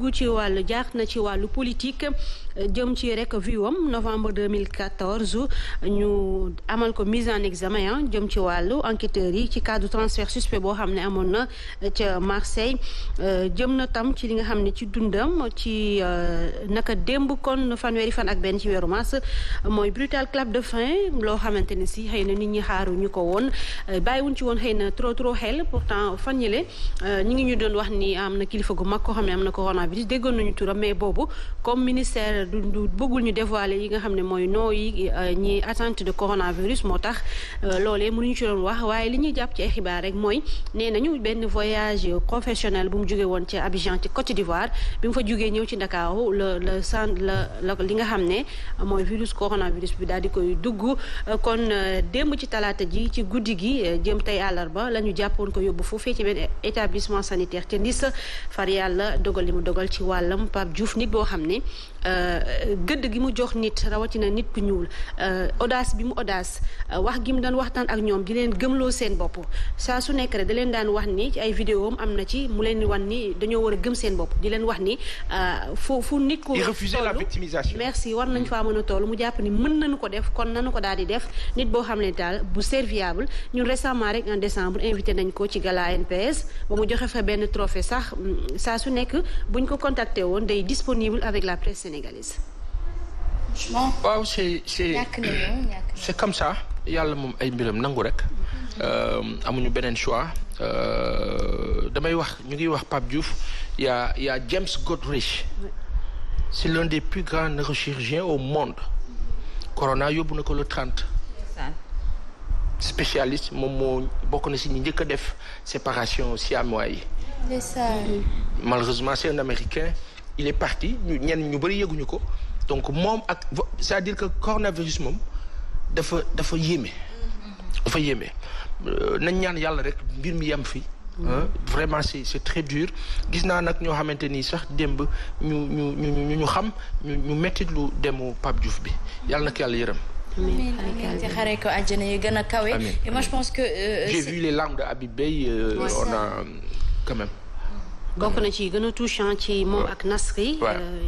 dugg ci wàllu jaar na ci wàllu politique jëm ci rek viwam novembre 2014 ñu amal ko mise en examen jëm ci wàllu enquêteurs yi ci cadre transfert suspect boo xam ne amoon na ca Marseille jëm na tam ci li nga xam ne ci dundam ci naka démb kon fanweeri fan ak benn ci weeru mars mooy brutal clap de fin loo xamante ne si xëy na nit ñi xaaruñu ko woon bàyyiwuñ ci woon xëy na trop xel pourtant fan ñile ñi ngi ñu doon wax ni am na kilifa gu mag koo xam ne am na coronavirus déggoon nañu turam mais boobu comme ministère du bëggul ñu dévoiler yi nga xam ne mooy noo yi ñi attente de coronavirus moo tax loolee mënuñu ci doon wax waaye li ñuy jàpp ci ay xibaar rek mooy nee nañu benn voyage professionnel bu mu jógee woon ci Abidjan ci Côte d'Ivoire bi mu fa jógee ñëw ci Ndakaaru la li nga xam ne mooy coronavirus bi daal di koy dugg kon démb ci talaata ji ci guddi gi jëm tey àllarba la ñu jàppoon ko yóbbu foofee ci benn établissement sanitaire te ndis far yàlla dogal li mu dogal ci wàllam Pape Diouf nit boo xam ne gëdd gi mu jox nit rawatina nit ku ñuul audace bi mu audace wax gi mu daan waxtaan ak ñoom di leen gëmloo seen bopp saa su nekk rek da leen daan wax ni ci ay vidéo am na ci mu leen di wan ni dañoo war a gëm seen bopp di leen wax ni fu nit ku refuser la victimisation. merci war nañ faa mën a toll mu jàpp ni mën nañu ko def kon nañu ko daal di def nit boo xam ne daal bu serviable ñun récemment rek en décembre invité nañ ko ci gala NPS ba mu joxe fa benn trophée sax saa su nekk buñ ko contacté woon day disponible avec la presse sénégalaise. waaw c'est comme ça yàlla moom ay mbiram nangu rek amuñu beneen choix damay wax ñu ngi wax Pape Diouf y a James Goodrich c'est l'un des plus grands neurochirurgiens au monde corona yóbbu na ko le 30 spécialiste moom moo bokk na si ñi njëkk a def séparation siamois yi malheureusement c'est un américain il est parti ñu bëri yëguñu ko donc moom ak c'est-à-dire que coronavirus moom dafa yéeme nañ ñaan yàlla rek mbir mi yem fi vraiment c'est très dur gis naa nag ñoo xamante ni sax démb ñu xam ñu mettitlu demu Pape Diouf bi yàlla na ko yàlla yërëm. amiin te xare ko àjjana yu gën a kawe. et moi je pense que. j'ai vu les larmes de Habib Beye. on a quand même. bokk na ci gën a touchant ci moom ak Nasri.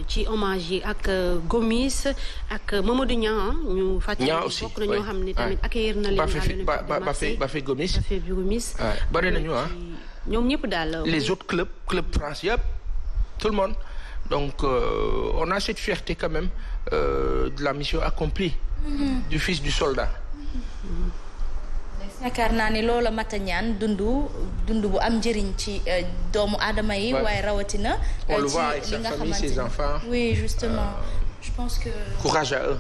ci hommage yi ak Gomis ak Mamadou Niang ñu fàttali bokk na ñoo xam ne tamit accueillir na leen Bafé Gomis bari nañu ñoom ñëpp daal les autres club France yëpp tout le monde donc on a cette fierté quand même de la mission accomplie du fils du soldat. yaakaar naa ni loola mata ñaan dund bu am njëriñ ci doomu aadama yi waaye rawatina on le voit avec sa famille ses enfants oui justement je pense que courage à eux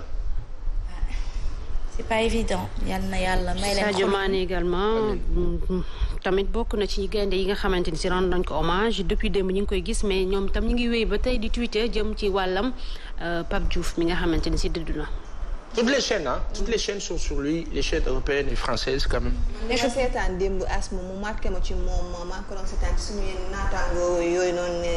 c'est pas évident yal na yàlla may leen Sadio Mané également tamit bokk na ci gaynde yi nga xamante ni si rendre nañ ko hommage depuis démb ñu ngi koy gis mais ñoom tam ñu ngi wéy ba tey di Twitter jëm ci wàllam Pape Diouf mi nga xamante ni si dëddu na. toutes les chaînes sont sur lui les chaînes européennes et françaises quand même. mais je seetaan démb asma mu marqué ma ci moom maa ngi ko doon seetaan ci suñu yenn naataango yooyu noonu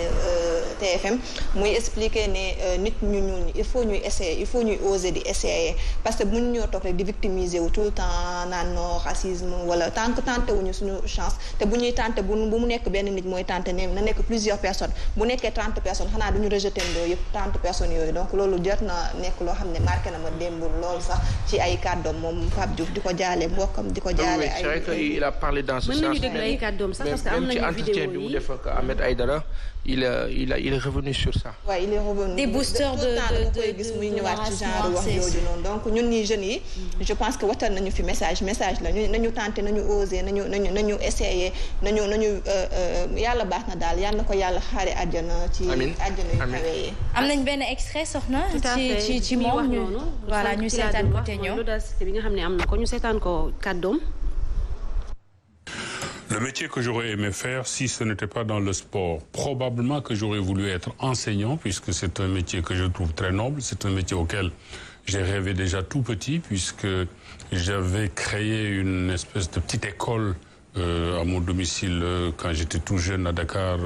TFM muy expliquer ne nit ñu ñuul il faut ñuy essayer il faut ñuy oser di essayer parce que bu ñu ñoo toog rek di victimiser wu tout le temps naan non racisme wala tant que tenté wuñu suñu chance te bu ñuy tenté bu mu nekk benn nit mooy tenté ne na nekk plusieurs personnes bu nekkee 30 personnes xanaa duñu rejeté ndoo yëpp 30 personnes yooyu donc loolu jot na nekk loo xam ne marqué na ma démb loolu sax ci ay kàddoom moom Pape Diouf di ko jaale mbokkam di ko jaale ay. c'est vrai qu'il a parlé dans ce sens. mën nañu déglu ay kàddoom sax parce que am nañu vidéo yi même ci entretien bi mu def ak Ahmed Aïdara il est revenu sur ça. waaw il est revenu. des boosters de koy gis muy ñëwaat ci genre wax yooyu noonu donc ñun ñii jeunes yi. je pense que watal nañu fi message la nañu tenter nañu oser nañu essayer nañu yàlla baax na daal yal na ko yàlla xaare àjjana. ci àjjana yu kawe yi. am nañ benn extrait soxna. ci moom ñu voilà ñu seetaan ko te ñëw. bi nga xam ne am na ko ñu seetaan ko kàddoom. Le métier que j'aurais aimé faire, si ce n'était pas dans le sport, probablement que j'aurais voulu être enseignant, puisque c'est un métier que je trouve très noble. C'est un métier auquel j'ai rêvé déjà tout petit, puisque j'avais créé une espèce de petite école à mon domicile quand j'étais tout jeune à Dakar,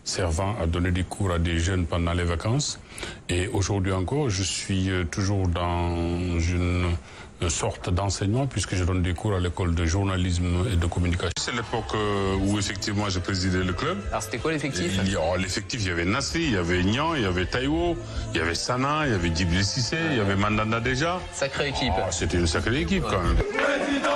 servant à donner des cours à des jeunes pendant les vacances. Et aujourd'hui encore, je suis toujours dans une sorte d'enseignement puisque je donne des cours à l'école de journalisme et de communication. C'est l'époque où effectivement j'ai présidé le club. Alors c'était quoi l'effectif? L'effectif, il y avait Nasri, il y avait Nian, il y avait Taïwo, il y avait Sana, il y avait Djibril Cissé, il y avait Mandanda déjà. Sacrée équipe. Oh, c'était une sacrée équipe quand même. Président.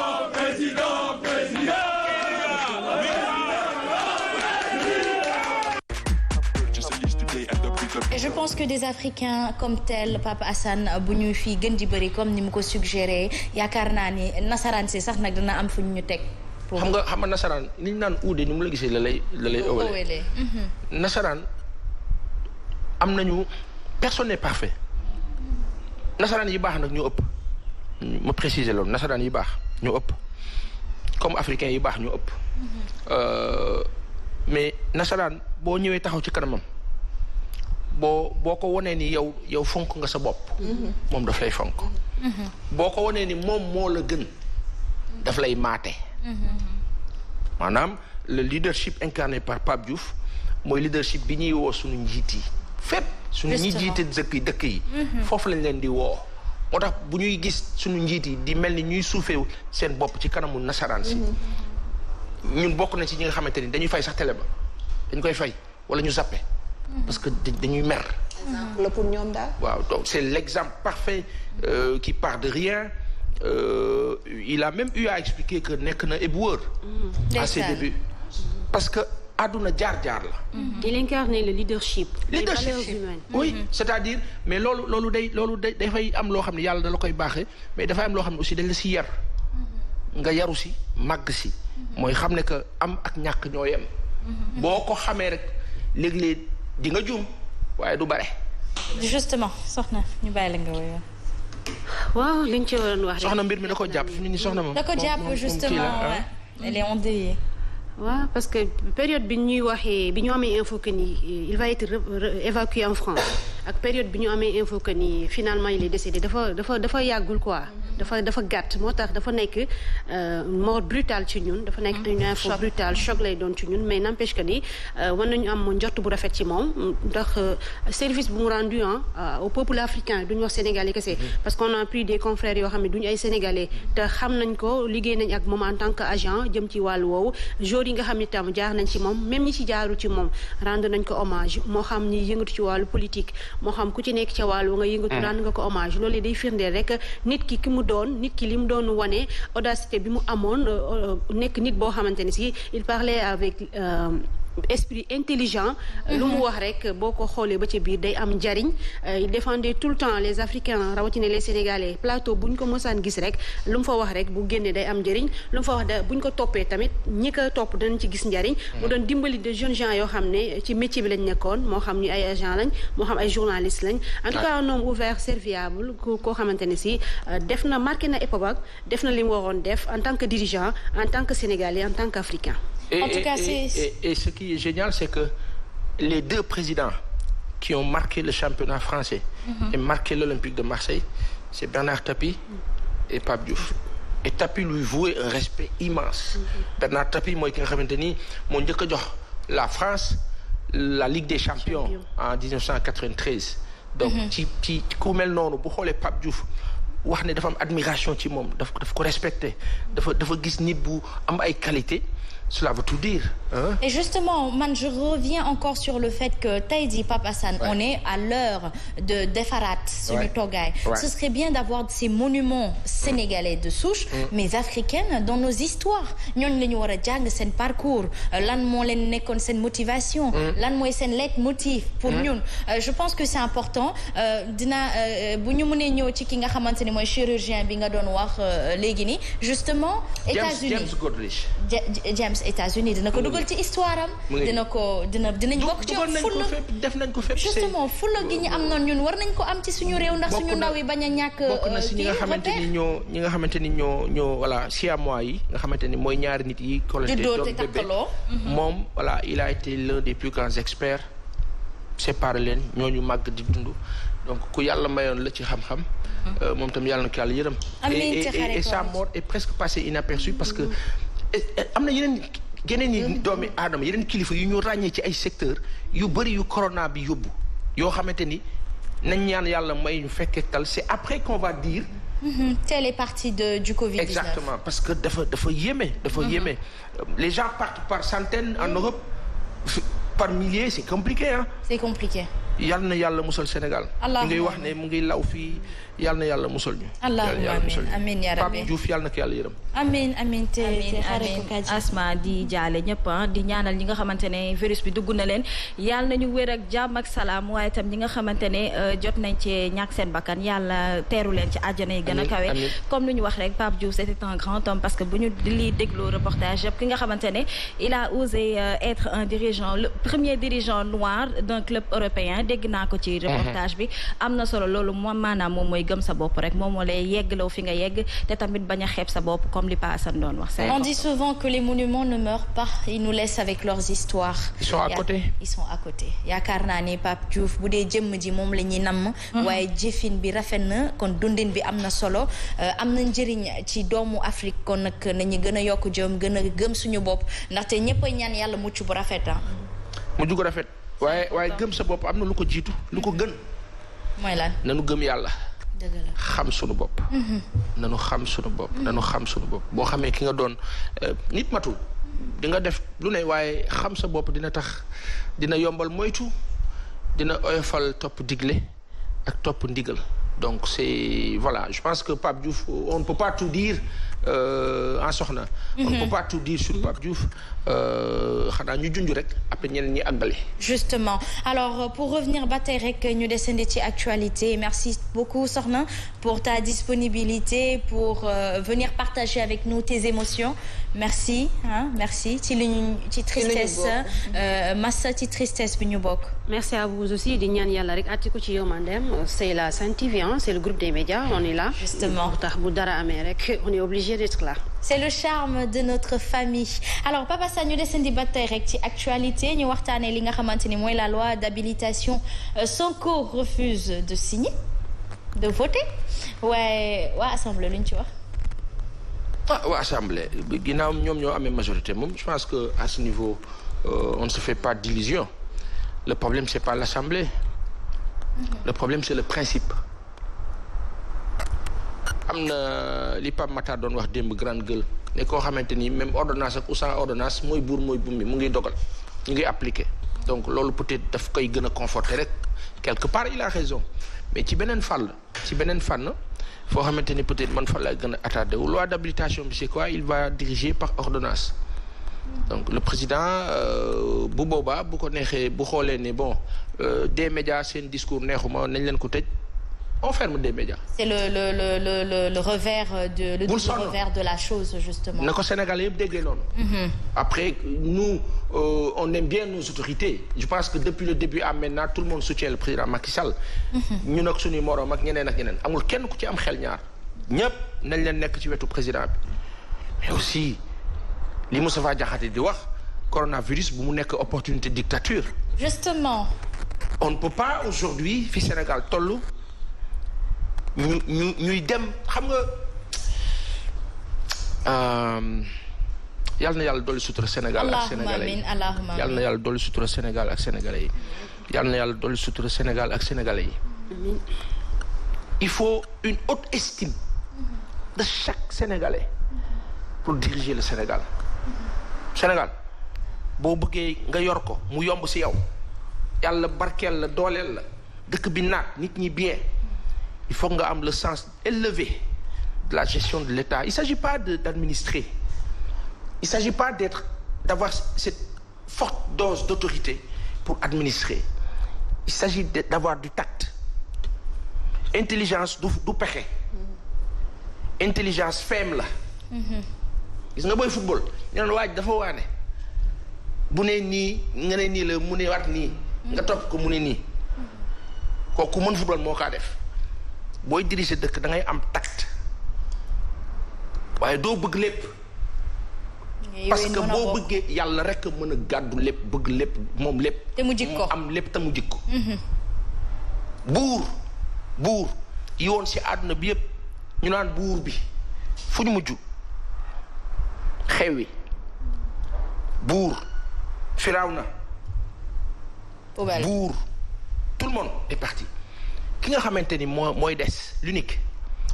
Et je pense que des Africains comme tel Pape Assane bu ñuy fii gën di bëri comme ni mu ko suggéré yaakaar naa ni nasaraan si sax nag dina am fu ñu teg. xam nga nasaraan li ñu naan uude ni mu la gisee la lay ëwalee. nasaraan am nañu personne n'est parfait. nasaraan yi baax nag ñoo ëpp. ma préciser loolu nasaraan yi baax ñoo ëpp comme africain yi baax ñoo ëpp. mais nasaraan boo ñëwee taxaw ci kanamam. boo ko wanee ni yow fonk nga sa bopp. moom daf lay fonk. boo ko wanee ni moom moo la gën daf lay maate. maanaam le leadership incarné par Pape Diouf mooy leadership bi ñuy woo suñu njiit yi fépp. suñu ñi jiite dëkk yi. foofu lañ leen di woo. moo tax bu ñuy gis suñu njiit yi di mel ni ñuy suufeewu seen bopp ci kanamu nasaraan si. ñun bokk nañ ci ñi nga xamante ni dañuy fay sax télé ba dañ koy fay wala ñu zappe. parce que dañuy mer. exemple pour ñoom daal. waaw donc c'est l'exemple parfait qui part de rien. Il a même eu à expliquer que nekk na éboueur. à ses débuts. parce que àdduna jaar-jaar la. il incarne le leadership. les valeurs humaines. oui c'est-à-dire mais loolu dafay am loo xam ne yàlla da la koy baaxee mais dafay am loo xam ne aussi dañ la si yar. nga yaru si màgg si. mooy xam ne que am ak ñàkk ñoo yem. boo ko xamee rek léeg-léeg di nga juum waaye du bare. justement soxna ñu bàyyi la nga woyoo. waaw li ñu ci waroon wax rek. soxna mbir mi da ko jàpp fi mu ne nii soxna moom. da ko jàpp justement elle est endeuillée. waaw parce que période bi ñuy waxee bi ñu amee info que ni il va être évacué en France ak période bi ñu amee info que ni finalement il est décédé dafa yàggul quoi. dafa gàtt moo tax dafa nekk mort brutale ci ñun. dafa nekk une info brutale choc lay doon ci ñun mais n'empêche que ni war nañu am njort bu rafet ci moom ndax service bu mu rendu au peuple africain duñu wax sénégalais kese. parce qu'on a pris des confrères yoo xam ne duñu ay sénégalais te xam nañ ko liggéey nañ ak moom en tant que agent jëm ci wàllu woowu. yi nga xam ne tam jaar nañ ci moom même ñi ci jaaru ci moom rendre nañ ko hommage moo xam ñi yëngatu ci wàllu politique moo xam ku ci nekk ca wàllu nga yëngatu rendre nga ko hommage loolu day firndeel rek nit ki mu doon nit ki li mu doon wane audacité bi mu amoon nekk nit boo xamante ne si il parlait avec esprit intelligent. lu mu wax rek boo ko xoolee ba ci biir day am njariñ. il défendait tout le temps les Africains rawatina les Sénégalais plateau bu ñu ko mosaan gis rek lu mu fa wax rek bu génnee day am njariñ lu mu fa wax bu ñu ko toppee tamit ñi ko topp danañ ci gis njariñ. mu doon dimbali de jeunes gens yoo xam ne ci métier bi lañ nekkoon moo xam ñu ay agents lañ moo xam ay journalistes lañ. en tout cas un homme ouvert serviable koo xamante ne si def na marqué na époque def na li mu waroon def en tant que dirigeant en tant que Sénégalais en tant qu'Africain. En tout cas, et ce qui est génial, c'est que les deux présidents qui ont marqué le championnat français et marqué l'Olympique de Marseille, c'est Bernard Tapie et Pape Diouf. Et Tapie lui vouait un respect immense. Bernard Tapie mooy ki nga xamante ni moo njëkk a jox la France la Ligue des Champions en 1993. donc ci ku mel noonu bu xoolee Pape Diouf wax ne dafa am admiration ci moom daf ko respecté dafa gis nit bu am ay qualité. Cela veut tout dire. Hein? Et justement, je reviens encore sur le fait que Taïdi Pape Assane, on est à l'heure de Defarat, suñu toogaay. Ce serait bien d'avoir ces monuments sénégalais de souche, mais africaines dans nos histoires. ñooñu la ñu war a jàng seen parcours lan moo leen nekkoon seen motivation. lan mooy seen leitmotiv pour ñun. Je pense que c'est important bu ñu mënee ñëw ci ki nga xamante ni mooy chirurgien bi nga doon wax léegi nii justement. États-Unis James Goodrich. États-Unis dina ko dugal ci histoire am. dinañ bokk ci fulla def nañ ko fépp. justement fulla gi ñu am noonu ñun war nañ ko am ci suñu réew ndax suñu ndaw yi bañ a ñàkk. bokk na si ñi nga xamante ni ñoo voilà siamois yi nga xamante ni mooy ñaari nit yi. juddoo te takkaloo moom voilà il a été l'un des plus grands experts séparé leen ñooñu màgg di dund donc ku yàlla mayoon la ci xam-xam. moom tam yàlla na ko yàlla yërëm. et sa mort est presque passée inaperçue parce que am na yeneen yi doomi aadama yeneen kilifa yu ñu ràññee ci ay secteur yu bëri yu corona bi yóbbu yoo xamante ni nañ ñaan yàlla may ñu fekkee tal c'est après qu'on va dire. Telle est partie du Covid-19. Exactement parce que dafa yéeme. Les gens partent par centaines en Europe par milliers c'est compliqué hein. C'est compliqué. yal na yàlla musal Sénégal. allahumma ngay wax ne mu ngi law fii yal na yàlla musal ñu. allahumma amiin yaa rabbi Pape Diouf yal na ko yàlla yërëm. amiin te Asma di jaale ñëpp di ñaanal ñi nga xamante ne virus bi dugg na leen yal nañu wér ak jàmm ak salaam waaye itam ñi nga xamante ne jot nañ ci ñàkk seen bakkan yàlla teeru leen ci àjjana yi gën a kawe. comme lu ñu wax rek Pape Diouf c'était un grand homme parce que bu ñu li déglu reportage yëpp ki nga xamante ne il a osé être un dirigeant le premier dirigeant noir d'un club européen. dégg naa ko ci reportage bi am na solo loolu moom maanaam moom mooy gëm sa bopp rek moom moo lay yeggloo fi nga yegg te tamit bañ a xeeb sa bopp comme li Pa Assane doon wax. On dit souvent que les monuments ne meurent pas ils nous laissent avec leurs histoires. Ils sont à côté. yaakaar naa ni Pape Diouf bu dee jëmm ji moom la ñuy namm. waaye jëfin bi rafet na kon dundin bi am na solo am na njëriñ ci doomu Afrique kon nag nañu gën a yokk jëm gën a gëm suñu bopp ndaxte ñëpp a ñaan yàlla mucc bu rafet mujj gu rafet. waaye gëm sa bopp am na lu ko jiitu lu ko gën. mooy lan nanu gëm yàlla. dëgg la xam sunu bopp. nanu xam sunu bopp. boo xamee ki nga doon nit matul di nga def lu ne waaye xam sa bopp dina tax dina yombal moytu dina oyofal topp digle ak topp ndigal donc c'est voilà je pense que Pape Diouf on ne peut pas tout dire en soxna. on ne peut pas tout dire sur Pape Diouf xanaa ñu junj rek après ñeneen ñi àggale. justement alors pour revenir ba tey rek ñu desandi ci actualité merci beaucoup soxna pour ta disponibilité pour venir partager avec nous tes émotions merci ci li ñu ci tristesse massa ci tristesse bi ñu bokk. merci à vous aussi di ñaan yàlla rek atti ko ci yomandem c'est la Sen TV c'est le groupe des médias on est là. justement tax bu dara amee rek on est obligé d'être là. c'est le charme de notre famille alors Papa Assane ñu desandi ba tey rek ci actualité ñu waxtaanee li nga xamante ni mooy la loi d'habilitation Sonko refuse de signer de voter waaye waa assemblée lu ñu ci wax. waa assemblée ginnaaw ñoom ñoo amee majorité moom je pense que à ce niveau on ne se fait pas d'illusions le problème c'est pas l'assemblée le problème c'est le principe. am na li Pape Matar doon wax démb grande gueule ne koo xamante ni même ordonnance ak ou sans ordonnance mooy buur mooy bumbi mu ngi dogal ñu ngi appliquer donc loolu peut-être daf koy gën a conforter rek quelque part il a raison mais ci beneen fànn foo xamante ni peut-être man fa lay gën a attardé wu loi d'habilitation bi c'est quoi il va diriger par ordonnance donc le président bu boobaa bu ko neexee bu xoolee ne bon des médias seen discours neexuma nañ leen ko tëj on ferme des médias. C'est le revers de la chose justement. na ko Sénégalais yëpp déggee noonu. Après nous on aime bien nos autorités je pense que depuis le début à maintenant tout le monde soutient le président Macky Sall. ñun ak suñuy moroom ak ñeneen amul kenn ku ci am xel ñaar ñëpp nañ leen nekk ci wetu président bi mais aussi li Moustapha Diakhaté di wax coronavirus bu mu nekk opportunité dictature. Justement. On ne peut pas aujourd'hui fi Sénégal tollu. ñuy dem xam nga yal na yàlla dolli sutura Sénégal ak sénégalais yi yal na yàlla dolli sutura Sénégal ak sénégalais yi yal na yàlla dolli sutura Sénégal ak sénégalais yi il faut une haute estime de chaque Sénégalais pour diriger le Sénégal boo bëggee nga yor ko mu yomb ci yow yàlla barkeel la dooleel la dëkk bi naat nit ñi bien il faut nga am le sens élevé de la gestion de l'État il s'agit pas d'administrer il s'agit pas d'avoir cette forte dose d'autorité pour administrer il s'agit d'avoir du tact intelligence du pexe intelligence feem la gis nga booy football ñu naan waaj dafa waane bu ne nii nga ne nii la mu ne waat nii nga topp ko mu ne nii kooku mën football moo kaa def booy diriger dëkk da ngay am tact waaye doo bëgg lépp parce que boo bëggee yàlla rek mën a gàddu lépp bëgg lépp moom lépp te mu jikko am lépp te mu jikko buur yi woon ci àdduna bi yépp ñu naan buur bi fu ñu mujj xewi buur Firawna buur tout le monde est parti ki nga xamante ni mooy des l'unique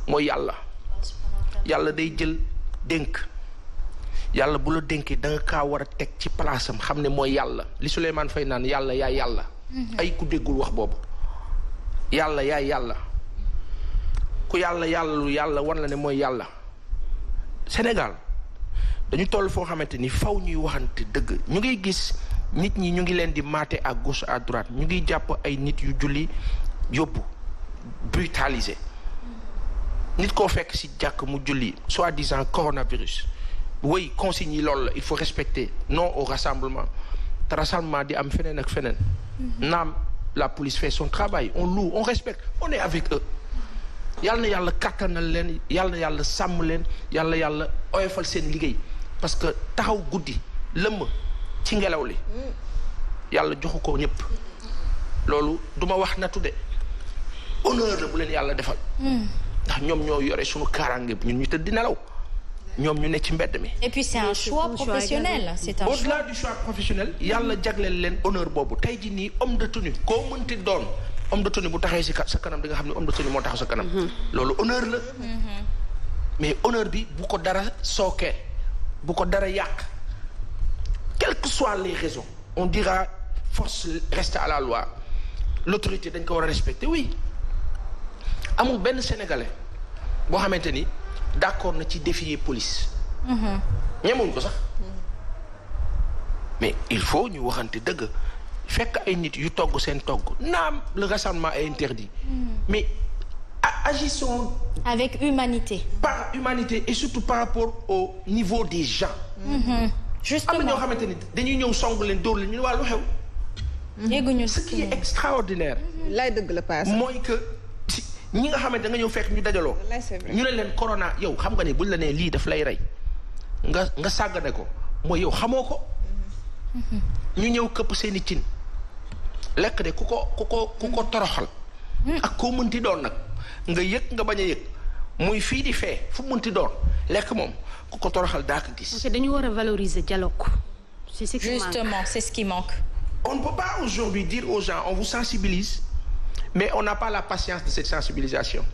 mooy yàlla day jël dénk yàlla bu la dénkee da nga kaa war a teg ci palaasam xam ne mooy yàlla li Souleymane Faye naan yàlla yaay yàlla ay ku déggul wax boobu yàlla yaay yàlla ku yàlla wan la ne mooy yàlla Sénégal dañu toll foo xamante ni faw ñuy waxante dëgg ñu ngi gis nit ñi ñu ngi leen di mater à gauche à droite ñu ngi jàpp ay nit yu julli yóbbu brutaliser nit koo fekk ci jàkk mu julli soi-disant coronavirus oui consignes yi loolu la il faut respecter non au rassemblement te rassemblement di am feneen ak feneen naam la police fait son travail on loue on respecte on est avec eux yàlla na yàlla kàttanal leen yàlla na yàlla sàmm leen yàlla yàlla oyofal seen liggéey parce que taxaw guddi lëmm ci ngelaw li yàlla joxu ko ñëpp loolu duma wax na tudde honneur la bu leen yàlla defal ndax ñoom ñoo yore suñu kaaraange ñun ñu tëdd di nelaw ñoom ñu ne ci mbedd mi. Et puis c'est un choix professionnel. C'est un choix. Au-delà du choix professionnel yàlla jagleel leen honneur boobu tey ji nii homme de tenue koo mënti doon homme de tenue bu taxee si sa kanam di nga xam ne homme de tenue moo taxaw sa kanam. loolu honneur la. mais honneur bi bu ko dara sookee bu ko dara yàq quelles que soient les raisons on dira force reste à la loi l'autorité dañ ko war a respecter oui amul benn sénégalais boo xamante ni. d'accord na ci défier police. ñemuñ ko sax. mais il faut ñu waxante dëgg fekk ay nit yu togg seen togg naam le rassemblement est interdit. mais agissons. avec humanité. par humanité et surtout par rapport au niveau des gens. justement am na ñoo xamante ni dañuy ñëw song leen dóor leen ñu ne waa lu xew. yegguñu ce qui est extraordinaire. lay dëgg la paase. mooy que. ñi nga xamante da nga ñëw fekk ñu dajaloo ñu ne leen corona yow xam nga ne buñ la nee lii daf lay rey nga sàggane ko mooy yow xamoo ko ñu ñëw këpp seeni cin lekk de ku ko toroxal ak koo mënti doon nag nga yëg nga bañ a yëg muy fii di fee fu mënti doon lekk moom ku ko toroxal daa ko gis. parce que dañu war a valoriser dialogue. c'est ce qui manque. Justement c'est ce qui manque. On ne peut pas aujourd'hui dire aux gens on vous sensibilise. Mais on n'a pas la patience de cette sensibilisation.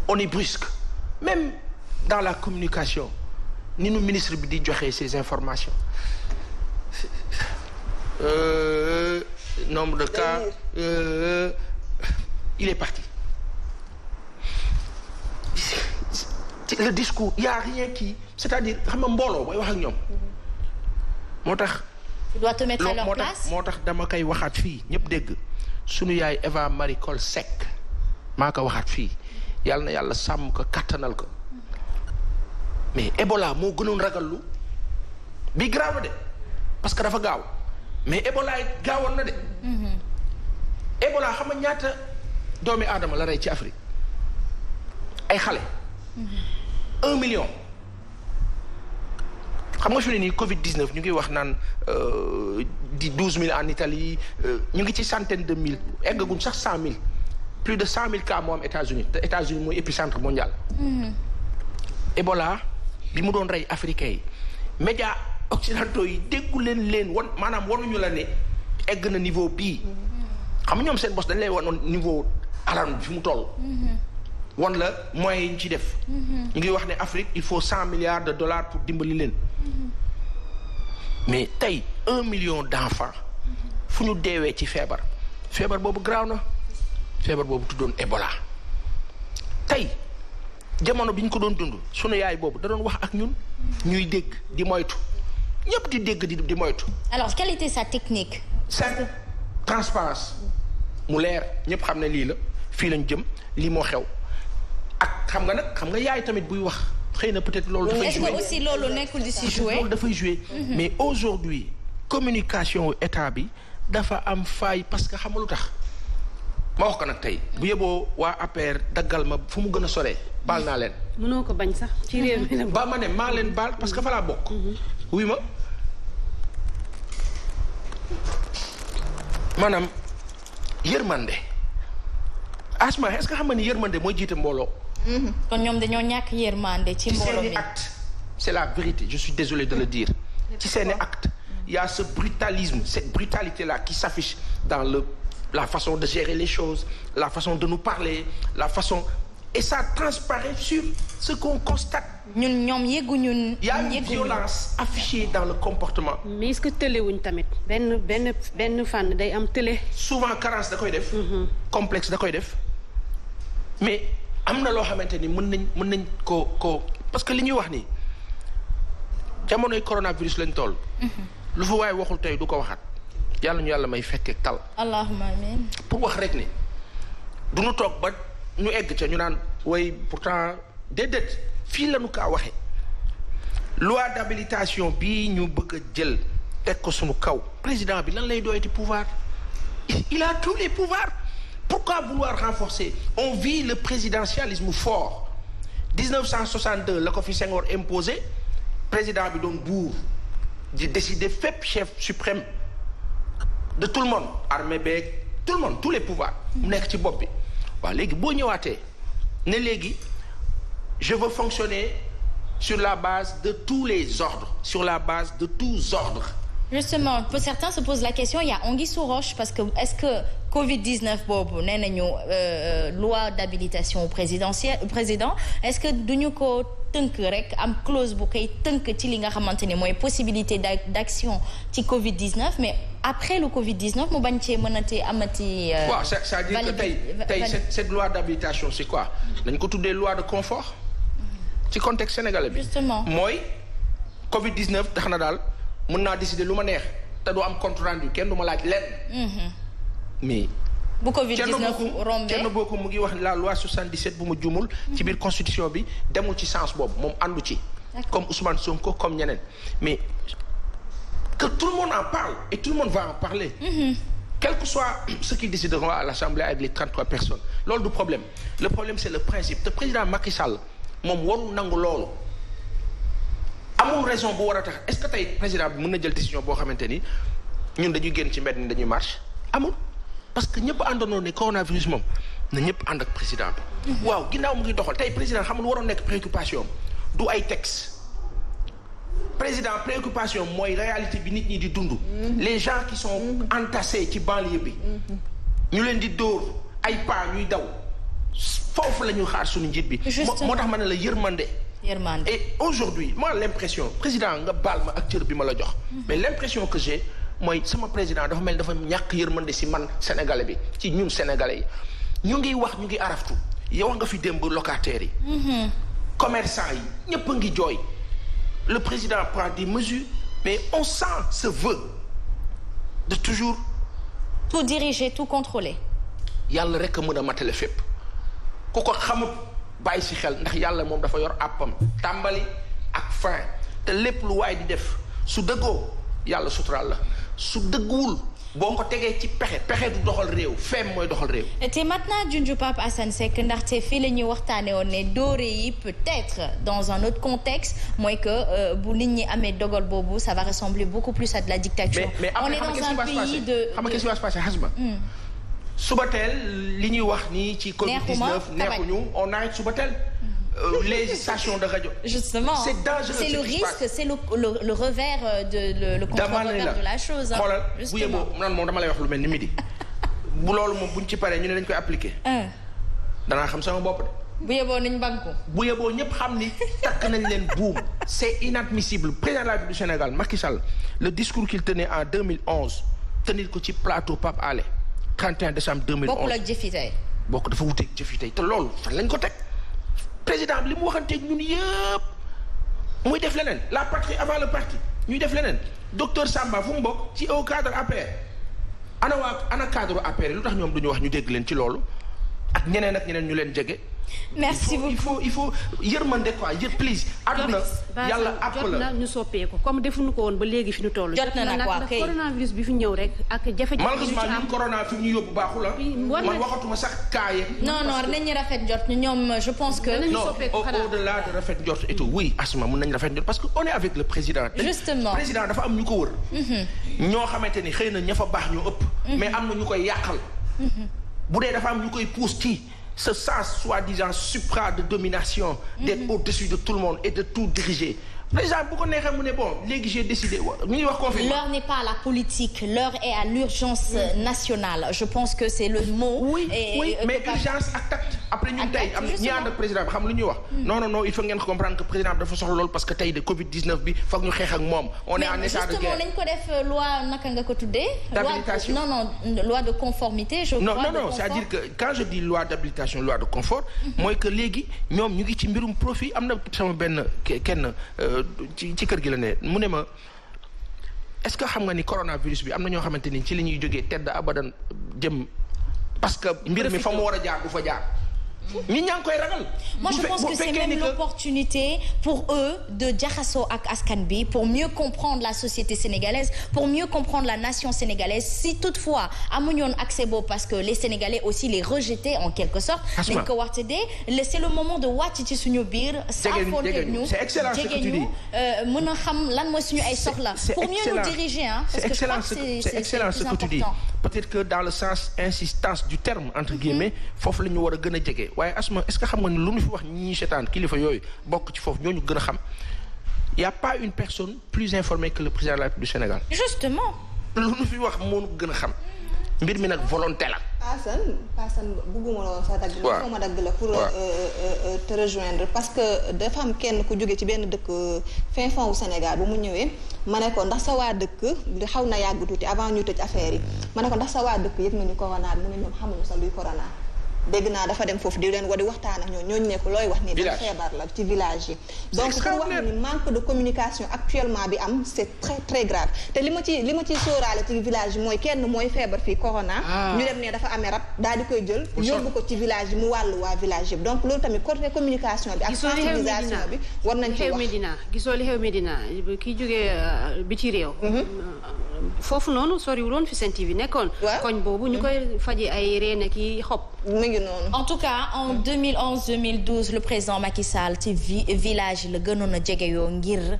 On est brusque. Même dans la communication, ni nous ministre bi di joxe ces informations. Nombre de cas, il est parti. Le discours, il y a rien qui, c'est-à-dire xam nga mbooloo booy wax ak ñoom. moo tax. Tu dois te mettre à leur place. moo tax dama koy waxaat fii ñëpp dégg. sunu yaay Eva Marie Coll Seck maa ko waxaat fii yàlla na yàlla sàmm ko kattanal ko mais Ebola moo gënoon ragallu bi graaw na de parce que dafa gaaw mais Ebola it gaawoon na de. Ebola xam nga ñaata doomi aadama la rey ci Afrique ay xale. 1 million. xam nga fi ne nii Covid 19 ñu ngi wax naan di 12000 en Italie ñu ngi ci centaine de mille eggaguñ sax 100000 plus de 100000 cas moo am États-Unis te États-Unis mooy épicentre mondial. Ebola bi mu doon rey africains yi médias occidentaux yi déggu leen maanaam wanuñu la ne egg na niveau bii. xam nga ñoom seen bos dañ lay wanoon niveau alarme bi fi mu toll. won la moyens yi ñu ci def. ñu ngi wax ne Afrique il faut 100 milliards de dollars pour dimbali leen. mais tey 1 million d'enfants fu ñu deewee ci feebar boobu garaaw na feebar boobu tuddoon Ebola tey jamono bi ñu ko doon dund sunu yaay boobu da doon wax ak ñun ñuy dégg di moytu ñëpp di dégg di moytu. alors quelle était sa technique. simple transparence mu leer ñëpp xam ne lii la fii lañ jëm lii moo xew ak xam nga yaay tamit buy wax. xëy na peut-être loolu dafay jouer. est-ce que aussi loolu nekkul di si jouer. loolu dafay jouer. mais aujourd'hui communication état bi dafa am faille parce que xam nga lu tax ma wax ko nag tey bu yeboo waa APR daggal ma fu mu gën a soree baal naa leen. mënoo ko bañ sax ci réew mi la. ba ma ne maa leen baal parce que fa laa bokk. wuy ma maanaam yërmande Asma est-ce que xam nga ni yërmande mooy jiite mbooloo. kon ñoom dañoo ñàkk yërmande ci mbooloo mi. acte c'est la vérité je suis désolé de le dire ci seeni acte il y a ce brutalisme, cette brutalité-là qui s'affiche dans la façon de gérer les choses, la façon de nous parler, la façon... Et ça transparaît sur ce qu'on constate. Il y a une violence affichée dans le comportement. Mais est-ce que télé tamit ben fan day am télé. Souvent carence da koy def. Complexe da koy def. Mais amna lo xamanteni mën nañ ko parce que li ñuy wax ni jamonoy coronavirus lañ toll. Lu fa waay waxul tey du ko waxaat yàlla ñu yàlla may fekke tal. Allahumma amiin. Pour wax rek ne du ñu toog ba ñu egg ca ñu naan way pourtant déedéet fii la ñu kaa waxee loi d'habilitation bii ñu bëgg a jël teg ko suñu kaw président bi lan lay doyati pouvoir il a tous les pouvoirs pourquoi vouloir renforcer on vit le présidentialisme fort 1962 la ko fi Senghor imposé président bi doon buur di décider fépp chef suprême de tout le monde armée beeg tout le monde tous les pouvoirs mu nekk ci bopp bi waaw léegi boo ñëwaatee ne léegi je veux fonctionner sur la base de tous les ordres sur la base de tous ordres. Justement, pour certains se posent la question, il y a anguille sous roche parce que est-ce que Covid-19 boobu nee nañu loi d'habilitation au président est-ce que duñu ko tënk rek am clause bu koy tënk ci li nga xamante ne mooy possibilité d'action ci Covid-19 mais après le Covid-19 mu bañ cee mënati amati. waaw c'est-à-dire que tey cette loi d'habilitation c'est quoi dañ ko tuddee loi de confort ci contexte sénégalais bi. Justement mooy Covid-19 tax na daal mën naa décider lu ma neex te doo am compte rendu kenn du ma laaj lenn. mais bu Covid-19 rombé Thierno Bocoum mu ngi wax la loi 77 bu ma juumul ci biir constitution bi demul ci sens boobu moom àndu ci comme Ousmane Sonko comme ñeneen mais que tout le monde en parle et tout le monde va en parler quel que soit ce qu'ils décideront à l'Assemblée avec les 33 personnes loolu du problème le problème c'est le principe te président Macky Sall moom warul nangu loolu amul raison bu war a tax est-ce que tey président bi mën na jël décision boo xamante ni ñun dañuy génn ci mbedd ni dañuy marche amul parce que ñëpp àndandoo ne coronavirus moom na ñëpp ànd ak président bi. waaw ginnaaw mu ngi doxal tey président xam lu waroon nekk préoccupation du ay texte président préoccupation mooy réalité bi nit ñi di dund. les gens qui sont entassés ci banlieue bi. ñu leen di dóor ay pas ñuy daw foofu la ñuy xaar suñu njiit bi. moo tax ma ne la yërmande. Et aujourd'hui moi l'impression président nga baal ma ak cër bi ma la jox. mais l'impression que j'ai mooy sama président dafa mel dafa ñàkk yërmande si man sénégalais bi ci ñun sénégalais yi ñu ngi wax ñu ngi araftu yow nga fi démb locataires yi. commerçants yi ñëpp a ngi jooy le président prend des mesures mais on sent ce vœu de toujours. tout diriger tout contrôler. yàlla rek a mën a matale fépp ku ko xamut bàyyi si xel ndax yàlla moom dafa yor àppam tàmbali ak fin te lépp lu waay di def su dëggoo yàlla suturaal la su dëgguwul boo ko tegee ci pexe du doxal réew feem mooy doxal réew. te maintenant junju Pape Assane Seck ndaxte fii la ñuy waxtaanee woon ne doore yi peut-être dans un autre contexte mooy que bu nit ñi amee dogal boobu ça va ressembler beaucoup plus à de la dictature. mais on est dans un pays de xam nga qu'est-ce qui va se passer Hasma. suba teel li ñuy wax nii ci Covid-19 neexuñu on arrête suba teel. les stations de radio. Justement c'est dangereux. C'est le risque, c'est le revers de le contre-revers de la chose. xoolal bu yeboo man moom dama lay wax lu mel ni midi bu loolu moom buñ ci paree ñu ne dañ koy appliquer. danaa xam sama bopp de. bu yeboo nañ banku. bu yeboo ñëpp xam ni takk nañ leen buum. c'est inadmissible président de la République du Sénégal Macky Sall le discours qu'il tenait en 2011 tenir ko ci plateau Pape Alé 31 décembre 2011. bokkul ak jëfi tey. bokk dafa wuteeg jëfi tey te loolu fan lañ ko teg. président bi li mu waxanteeg ñun yëpp muy def leneen la patrie avant le parti ñuy def leneen docteur Samba fu mu bokk ci au cadre APR ana cadre APR lu tax ñoom duñu wax ñu dégg leen ci loolu ak ñeneen ñu leen jege. merci beaucoup il faut yërmande quoi please. àdduna yàlla àpp la jot na ñu soppeeku comme defuñu ko woon ba léegi fi ñu toll. jot na nag waa kay coronavirus bi fi ñëw rek ak jafe-jafe. malheureusement ñun corona fi ñu yóbbu baaxul la. man waxatuma sax kaaye. non nañu rafet jot ñoom je pense que. non au-delà de rafet jot et tout oui Asma mën nañu rafet jot parce que on est avec le président. justement président dafa am ñu ko wër. ñoo xamante ni xëy na ña fa baax ñoo ëpp. mais am na ñu koy yàqal. bu dee dafa am ñu koy pousse ci. ce sens soi-disant supra de domination d'être au-dessus de tout le monde et de tout diriger président bu ko neexee mu ne bon léegi j'ai décidé mi ngi wax confinement. L'heure n'est pas à la politique, l'heure est à l'urgence nationale. Je pense que c'est le mot. Oui, mais urgence ak tact. Après ñun tey am ñi ànd ak président bi xam lu ñuy wax. non il faut ngeen comprendre que président bi dafa soxla loolu parce que tey de Covid 19 bi foog ñu xeex ak moom. On est en état de guerre. Mais justement nañ ko def loi naka nga ko tuddee. D'habilitation. Non, loi de conformité. Je crois non, c'est-à-dire que quand je dis loi d'habilitation, loi de confort, mooy que léegi ñoom ñu ngi ci mbirum profit am na sama benn kenn ci kër gi la ne mu ne ma est-ce que xam nga ni coronavirus bi am na ñoo xamante ni ci la ñuy jógee tedd abadan jëm parce que mbir mi fa mu war a jaar du fa jaar. ñi ñaa ngi koy ragal. Moi je pense que c'est même l'opportunité pour eux de jaxasoo ak askan bi pour mieux comprendre la société sénégalaise, pour mieux comprendre la nation sénégalaise. Si toutefois amuñu woon accès boobu parce que les Sénégalais aussi les rejetaient en quelque sorte. dañ ko war tëddee c'est le moment de wàcc ci suñu biir. c'est excellent ce que tu dis. mën a xam lan mooy suñu ay soxla. pour mieux nous diriger parce que je crois que c'est excellent ce que tu dis. Peut-être que dans le sens insistance du terme entre guillemets foofu la ñu war a gën a jege. waaye Asma est-ce que xam nga ni lu ñu fi wax ñi seetaan kilifa yooyu bokk ci foofu ñooñu gën a xam y a pas une personne plus informée que le président de la République du Sénégal. Justement. lu ñu fi wax moo gën a xam mbir mi nag volonté la. Paasan bëgguma la woon sa dagg. waaw foo ma dagg la pour te rejoindre parce que dafa am kenn ku jóge ci benn dëkk fin fond wu Sénégal bu mu ñëwee ma ne ko ndax sa waa dëkk xaw na yàgg tuuti avant ñu tëj affaire yi ma ne ko ndax sa waa dëkk yëg nañu corona bi mu ne ñoom xamuñu sa luy corona. dégg naa dafa dem foofu di leen di waxtaan ak ñooñu ne ko looy wax ni dafa feebar la ci village yi donc pour wax ni manque de communication actuellement bi am c'est très très grave te li ma ci sóoraale ci village yi mooy kenn mooy feebar fii corona ñu dem ne dafa amee rab daal di koy jël yóbbu ko ci village yi mu wàllu waa village yëpp donc loolu tamit côté communication bi ak sensibilisation bi war nañ ci wax gisoo li xew Médina kii jógee bi ci réew foofu noonu soriwuloon fi Sen TV nekkoon koñ boobu ñu koy faji ay reen ak i xob. En tout cas en 2011-2012 le président Macky Sall ci village la gënoon a jege yoo ngir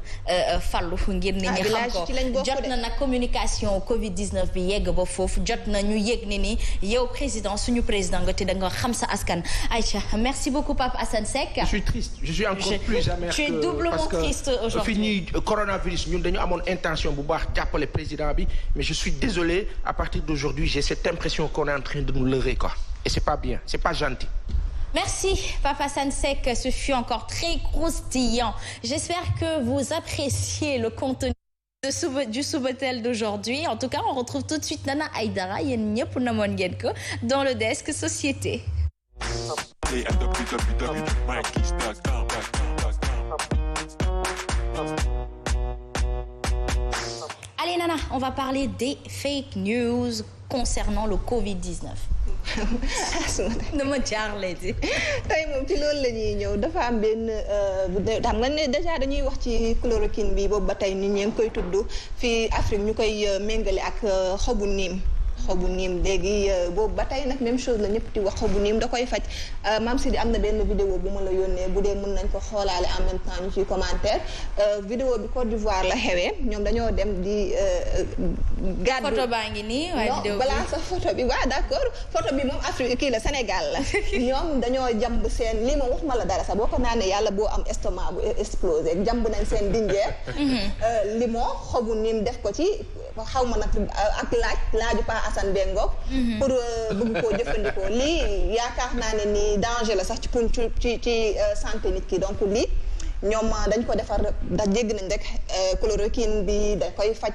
fallu ngir nit ñi xam ko jot na nag communication Covid 19 bi yegg ba foofu jot na ñu yëg ni yow président suñu président nga te da nga xam sa askan. Aïcha merci beaucoup Pape Assane Seck. Je suis triste je suis encore plus amer. Tu es doublement triste aujourd'hui. Fini coronavirus ñun dañu amoon intention bu baax jàppale président bi mais je suis désolé à partir d'aujourd'hui j'ai cette impression qu'on est en train de nous leurrer quoi. Et c'est pas bien, c'est pas gentil. Merci Pape Assane Seck, ce fut encore très croustillant. J'espère que vous appréciez le contenu du Subatel d'aujourd'hui. En tout cas, on retrouve tout de suite Nana Aïdara yéen ñëpp namoon ngeen ko dans le desk société. Allez Nana, on va parler des fake news concernant le Covid-19. dama jaarle ci tey moom ci loolu la ñuy ñëw dafa am benn xam nga ne déjà dañuy wax ci chloroquine bi boobu ba tey nit ñi ngi koy tudd fii Afrique ñu koy méngale ak xobu niim léegi boobu ba tey nag même chose la ñëpp di wax xobu niim da koy faj Mame Sidi am na benn vidéo bu ma la yónnee bu dee mën nañ ko xoolaale en même temps ñu ciy commentaire vidéo bi Côte d'Ivoire la xewee ñoom dañoo dem di gàddu photo baa ngi nii waaye vidéo balaa sa photo bi waaw d'accord photo bi moom Afrique kii la Sénégal la ñoom dañoo jàmb seen lii moom waxuma la dara sax boo ko naanee yàlla boo am estomac bu explosé jàmb nañ seen dinjeer limon xobu niim def ko ci xaw ma nag ak laaju pa Assane Bengo pour bëgg koo jëfandikoo lii yaakaar naa ne ni danger la sax ci santé nit ki donc lii ñoom dañ ko defar ndax jégg nañ rek chloroquine bi da koy faj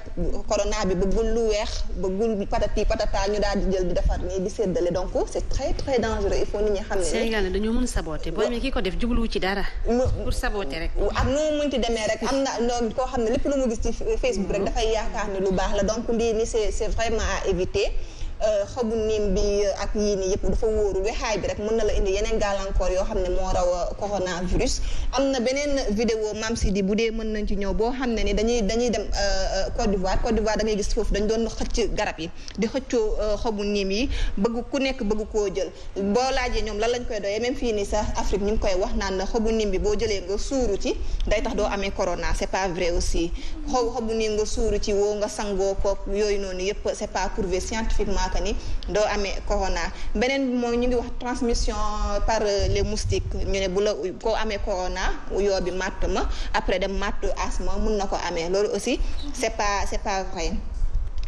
corona bi bëggul lu weex bëggul patati patata ñu daal di jël di defar nii di séddale donc c'est très très dangereux il faut nit ñi xam ne Sénégal dañoo mën saboter boo amee kii ko def jubluwu ci dara pour saboter rek ak nu mu mënti demee rek am na loolu koo xam ne lépp lu mu gis ci Facebook rek dafay yaakaar ne lu baax la donc lii ni c'est vraiment à éviter xobu niim bi ak yii nii yëpp dafa wóoru wexaay bi rek mën na la indi yeneen gàllankoor yoo xam ne moo raw coronavirus am na beneen vidéo Mame Sidi bu dee mën nañ ci ñëw boo xam ne ni dañuy dem Côte d'Ivoire da ngay gis foofu dañ doon xëcc garab yi di xëccoo xobu niim yi ku nekk bëgg koo jël boo laajee ñoom lan lañ koy doyee même fii nii sax Afrique ñu ngi koy wax naan xobu niim bi boo jëlee nga suuru ci day tax doo amee corona c'est pas vrai aussi xobu niim nga suuru ci woo nga sangoo ko yooyu noonu yëpp c'est pas prouvé scientifiquement que ni doo amee corona. beneen bi mooy ñu ngi wax transmission par les moustiques ñu ne bu la koo amee corona yoo bi màtt ma après dem màtt asthme mun na ko amee loolu aussi c'est pas vrai.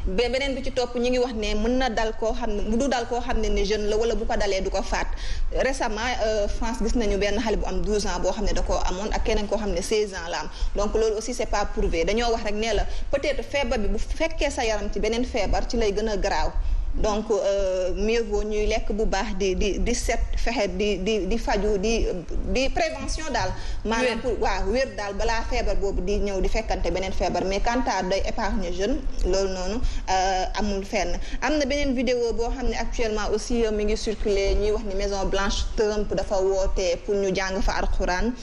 beneen bi ci topp ñu ngi wax ne mën na dal koo xam ne du dal koo xam ne jeune la wala bu ko dalee du ko faat récemment France gis nañu benn xale bu am 12 ans boo xam ne da koo amoon ak keneen koo xam ne 16 ans la am donc loolu aussi c'est pas prouvé dañoo wax rek ne la peut-être feebar bi bu fekkee sa yaram ci beneen feebar ci lay gën a garaaw donc mieux vaut ñuy lekk bu baax di set fexe di faju di prévention daal maanaam pour waaw wér daal balaa feebar boobu di ñëw di fekkante beneen feebar mais quant à day épargne jeune loolu noonu amul fenn. am na beneen vidéo boo xam ne actuellement aussi mi ngi circuler ñuy wax ni Maison Blanche Trump dafa woote pour ñu jàng fa alxuraan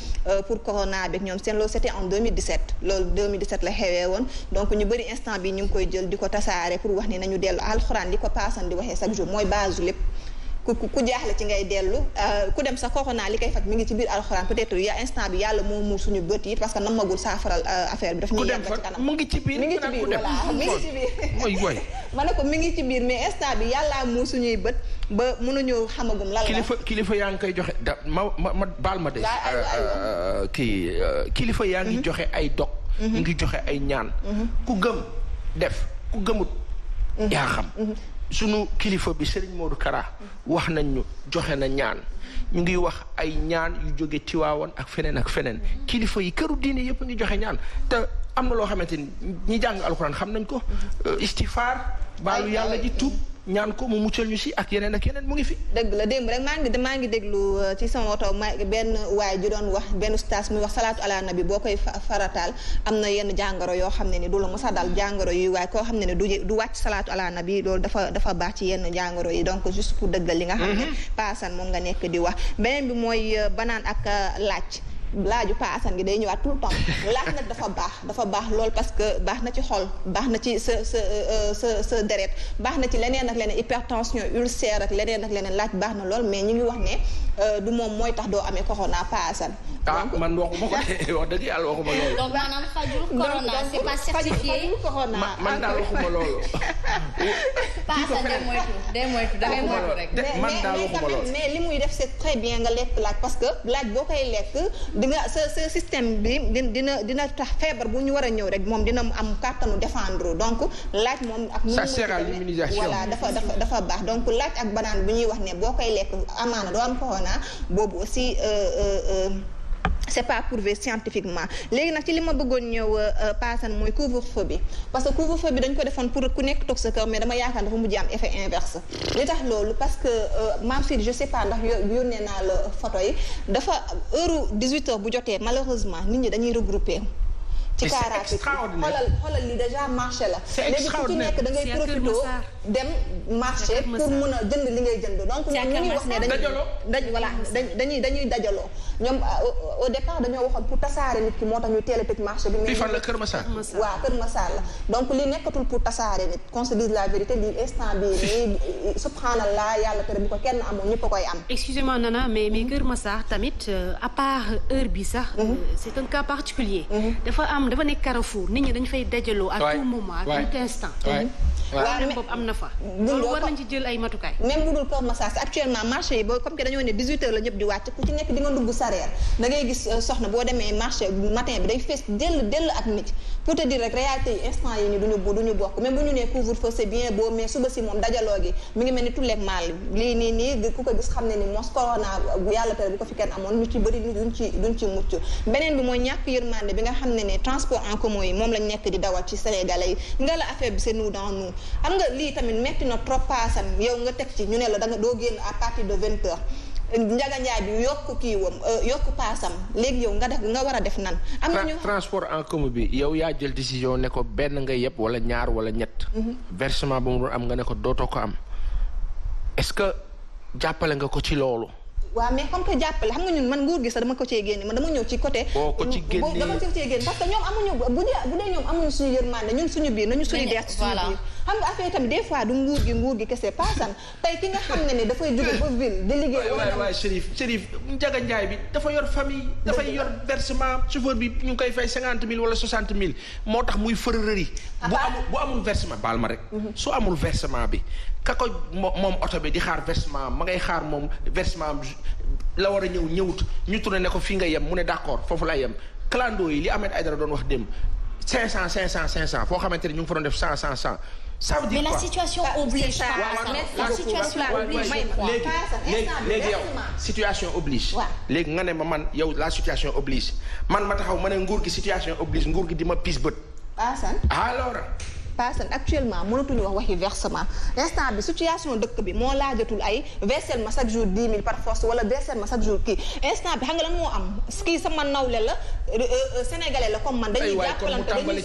pour corona bi ñoom seen loolu c'était en 2017 loolu 2017 la xewee woon donc ñu bëri instant bi ñu ngi koy jël di ko tasaare pour wax ni nañu dellu alxuraan di ko paasan di waxee chaque jour mooy base lépp ku jaaxle ci ngay dellu ku dem sa corona li koy faj mi ngi ci biir alxuraan peut-être ya instant bi yàlla moo muur suñu bët yi parce que namagul saafaral affaire bi daf ñuy yàgg ci kanam mu ngi ci biir voilà mi ngi ci biir mooy ma ne ko mi ngi ci biir mais instant bi yàllaa muur suñuy bët ba mënuñu xamagum lan la kilifa yaa ngi koy joxe ma baal ma de kilifa yaa ngi joxe ay dog ñu ngi joxe ay ñaan ku gëm def ku gëmut yaa xam sunu kilifa bi Serigne Modou Kara wax nañ ñu joxe na ñaan ñu ngi wax ay ñaan yu jóge Tiwaawan ak feneen kilifa yi këru diine yëpp ngi joxe ñaan te am na loo xamante ni ñi jàng alxuraan xam nañ ko istifaar baalu yàlla ji tuub ñaan ko mu muccal ñu si ak yeneen mu ngi fi. dëgg la démb rek maa ngi déglu ci sama oto benn waay ji doon wax benn ustaas muy wax salaatu ala nabi boo koy farataal am na yenn jàngoro yoo xam ne ni du la mës a dal jàngoro yi waaye koo xam ne du wàcc salaatu ala nabi loolu dafa baax ci yenn jàngoro yi donc juste pour dëggal li nga xam ne paasan moom nga nekk di wax beneen bi mooy banaan ak laaju paasan gi day ñëwaat tout le temps laaj nag dafa baax lool parce que baax na ci xol baax na ci sa deret baax na ci leneen ak leneen hypertension ulcère ak leneen laaj baax na lool mais ñi ngi wax ne du moom mooy tax doo amee corona paasan. man waxuma ko de wax dëgg yàlla waxuma loolu. donc maanaam fajul corona c'est pas certifié. man daal waxuma loolu. paasan day moytu da ngay moytu rek. man daal waxuma loolu mais li muy def c'est très bien nga lekk laaj parce que laaj boo koy lekk. di nga sa système bi dina tax feebar bu ñu war a ñëw rek moom dina am kàttanu défendre donc laaj moom ak ça sert à l'immunisation voilà dafa baax donc laaj ak banaan bi ñuy wax ne boo koy lekk amaana doo am corona boobu aussi c'est pas prouvé scientifiquement léegi nag ci li ma bëggoon ñëw paasan mooy couvre-feu bi parce que couvre-feu bi dañ ko defoon pour ku nekk toog sa kër mais dama yaakaar dafa mujj am effet inverse li tax loolu parce que maam si je sais pas ndax yónnee naa la photo yi dafa heure 18h bu jotee malheureusement nit ñi dañuy regrouper ci kaaraat xoolal li déjà marché la léegi ku ci nekk da ngay profité dem marché pour mun a jënd li ngay jënd donc ñoom ñu ngi wax ne dañuy dajaloo ñoom au départ dañoo waxoon pour tasaare nit ki moo tax ñu teel a tëj marché bi mais fan la Kër Massar waaw Kër Massar la donc li nekkatul pour tasaare nit qu'on se dise la vérité li instant bi nii subhanallah yàlla tere bu ko kenn amoon ñëpp a koy am. Excusez-moi Nana mais Kër Massar tamit à part heure bi sax c'est un cas particulier dafa nekk Carrefour nit ñi dañu fay dajaloo à tout moment à tout instant. waaw même boobu am na fa. loolu war nañ ci jël ay matukaay. même bu dul Kër Massar actuellement marché yi boo comme que dañoo ne 18h la ñëpp di wàcc ku ci nekk di nga dugg sareer da ngay gis soxna boo demee marché matin bi day fees dell ak nit pour te dire rek réalité yi instant yi ni duñu bokk même bu ñu nee couvre-feu c'est bien beau mais suba si moom dajaloo gi mi ngi mel ni tulleeg maal lii nii ku ko gis xam ne ni mos corona bu yàlla tere bu ko fi kenn amoon ñu ci bëri duñ ci mucc beneen bi mooy ñàkk yërmande bi nga xam ne transport en commun yi moom lañ nekk di dawal ci Sénégalais yi nga la affaire bi c'est nous dans nous xam nga lii tamit metti na trop paasan yow nga teg ci ñu ne la da nga doo génn à partir de 20h Njaga Njaay bi yokk paasam léegi yow nga war a def nan. am na ñu transport en commun bi yow yaa jël décision ne ko benn nga yëpp wala ñaar wala ñett. versement ba mu doon am nga ne ko dootoo ko am est-ce que jàppale nga ko ci loolu. waaw mais comme que jàppale xam nga ñun man nguur gi sax dama ko cee génne man dama ñëw ci côté. boo ko ci génnee dama cee génne parce que ñoom amuñu bu dee ñoom amuñu suñu yërmande ñun suñu biir nañu solidaire ci suñu biir. xam nga affaire tamit des fois du nguur gi kese paasan tey ki nga xam ne dafay jóge ba ville di liggéey. waay Chérif Njaga Njaay bi dafa yor famille dafay yor versement chauffeur bi ñu ngi koy fay 50 000 wala 60 000 moo tax muy fërërëri bu amul versement baal ma rek su amul versement bi ka ko moom oto bi di xaar versement ma ngay xaar moom versement la war a ñëwut ñu tourné ne ko fii nga yem mu ne d'accord foofu laa yem clando yi li Ahmed Aïdara doon wax démb 500 foo xamante ne ñu ngi fa doon def 100 ça veut dire quoi? Mais la situation oblige pas. La situation oblige léegi yow situation oblige. léegi nga ne ma man yow la situation oblige man ma taxaw ma ne nguur gi situation oblige nguur gi di ma pis bët. alors. Paasan actuellement mënatuñu wax waxi versement instant bi situation dëkk bi moo laajatul ay versel ma chaque jour 10 000 par force wala versel ma chaque jour kii instant bi xam nga lan moo am kii sama nawle la sénégalais la comme man dañuy jàppalante dañuy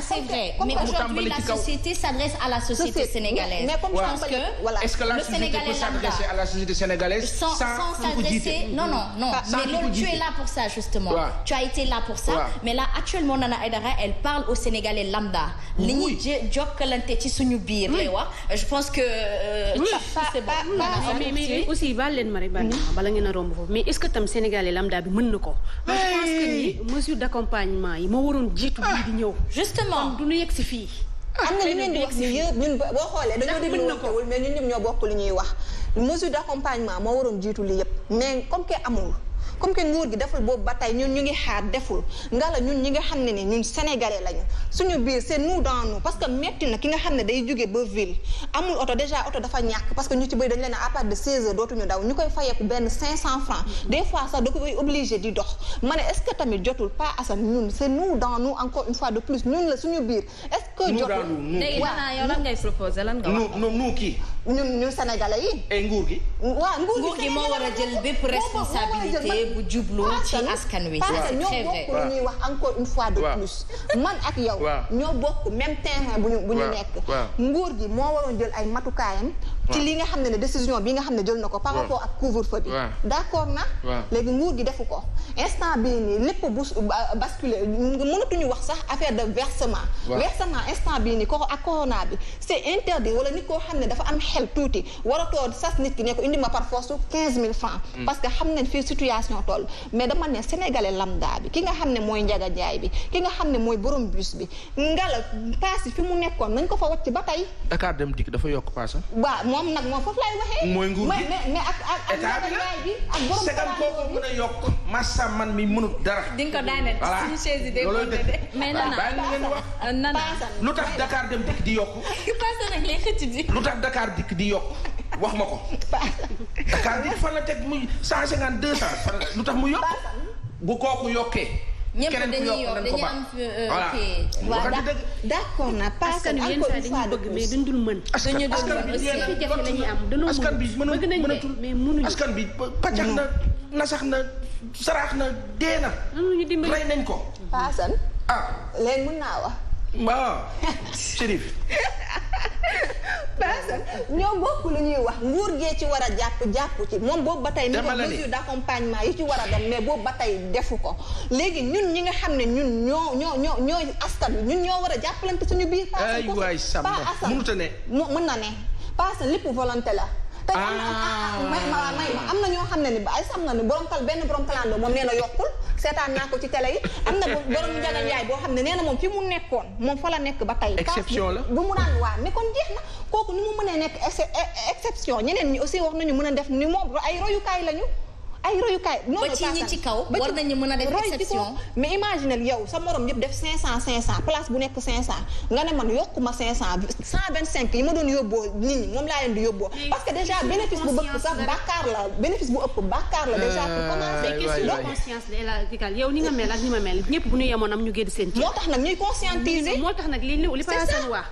c'est vrai mais aujourd'hui la société s'adresse à la société sénégalaise. Mais comme je pense que est-ce que la société peut s'adresser à la société sénégalaise sans s'adresser non mais loolu tu es là pour ça justement tu as été là pour ça mais là actuellement Nana Aïdara elle parle aux Sénégalais lambda li ñuy jokkalante ci suñu biir lay wax je pense que mais aussi baal leen ma rek bala ngeen a romb foofu mais est-ce que tam Sénégalais lambda bi mën na ko je pense que ni mesure d'accompagnement yi moo waroon jiitu bii di ñëw justement du ñu yegg si fii am na li ngeen di wax ni yëpp ñun boo xoolee dañoo dégluwul mais ñun ñëpp ñoo bokk li ñuy wax mesure d'accompagnement moo waroon jiitu li yëpp mais comme que amul comme que nguur gi deful boobu ba tey ñun ñu ngi xaar deful nga la ñun ñi nga xam ne ni ñun sénégalais lañu suñu biir c'est nous dans nous parce que metti na ki nga xam ne day jóge ba ville amul oto déjà oto dafa ñàkk parce que ñu ci bëri dañ leen à partir de 16 heures dootuñu daw ñu koy fayeeku benn 500 francs des fois sax da koy obligé di dox ma ne est-ce que tamit jotul pas Assane ñun c'est nous dans nous encore une fois de plus ñun la suñu biir est-ce que jotul léegi yow lan ngay proposer lan nga wax nous kii ñun sénégalais yi et nguur gi nguur gi moo war a jël bépp responsabilité bu jublu ci askan wi parce que ñoo bokk lu ñuy wax encore une fois de plus man ak yow ñoo bokk même terrain bu ñu nekk nguur gi moo waroon jël ay matukaayam ci li nga xam ne décision bi nga xam ne jël na ko par rapport ak couvre-feu bi d'accord na léegi nguur gi defu ko instant bii nii lépp bu basculer mënatuñu wax sax affaire de versement instant bii nii ko ak corona bi c'est interdit wala nit koo xam ne dafa am xel tuuti waratoo sas nit ki ne ko indi ma par force 15 000 francs parce que xam nañ fii situation toll mais dama ne sénégalais lambda bi ki nga xam ne mooy njaga jaay bi ki nga xam ne mooy borom bus bi ngala paas fi mu nekkoon nañ ko fa wàcc ba tey Dakar Dem Dikk dafa yokk paas waaw moom nag moom foofu lay waxee mooy nguur gi mais ak njaga jaay bi ak borom segam kooku mën a yokk massa man mi mënut dara di nga ko daane suñu chaise yi de mais Nana lu tax Dakar Dem Dikk di yokk paasa nag lay xëcc di lu tax Dakar Dikk di yokk wax ma ko Dakar Dikk fan la teg muy 150 200 lu tax mu yokk bu kooku yokkee ñëpp dañuy yokk dañuy am voilà d'accord na parce que yenn saa dañuy bëgg mais duñ dul mën askan bi jafe lañuy am dañoo askan bi mënatul mais mënuñu askan bi paccax na nasax na saraax na dee na ñu dimbali rey nañ ko paasan léegi mën naa wax waaw Chérif paasan ñoo bokk lu ñuy wax nguur gee ci war a jàpp ci moom boobu ba tey mi ngi mesure d'accompagnement yi ci war a dem mais boobu ba tey defu ko léegi ñun ñi nga xam ne ñun ñooy askan wi ñun ñoo war a jàppalante suñu biir ay waay Samba mënut a ne mën na ne paasan lépp volonté la tey may ma am na ñoo xam ne ni ba ay sam na ni benn borom kalandoo moom nee na yokkul seetaan naa ko ci télé yi am na borom njaga njaay boo xam ne nee na moom fi mu nekkoon moom fa la nekk ba tey exception la bu mu daan waa mais kon jeex na kooku ni mu mënee nekk exception ñeneen ñi aussi wax nañu mën a def ni moom ay royukaay lañu ba ci ñi ci kaw war nañu mën a def exception mais imagine yow sa morom yëpp def 500 place bu nekk 500 nga ne man yokkuma 500 125 yi ma doon yóbboo nit ñi moom laa leen di yóbboo parce que déjà bénéfice bu bëgg sax bàkkaar la bénéfice bu ëpp bàkkaar la déjà pour commencer question de conscience la yow ni nga mel ak ni ma mel ñëpp bu ñu yemoon am ñu génn seen ci moo tax nag ñuy conscientiser moo tax nag li Paasan wax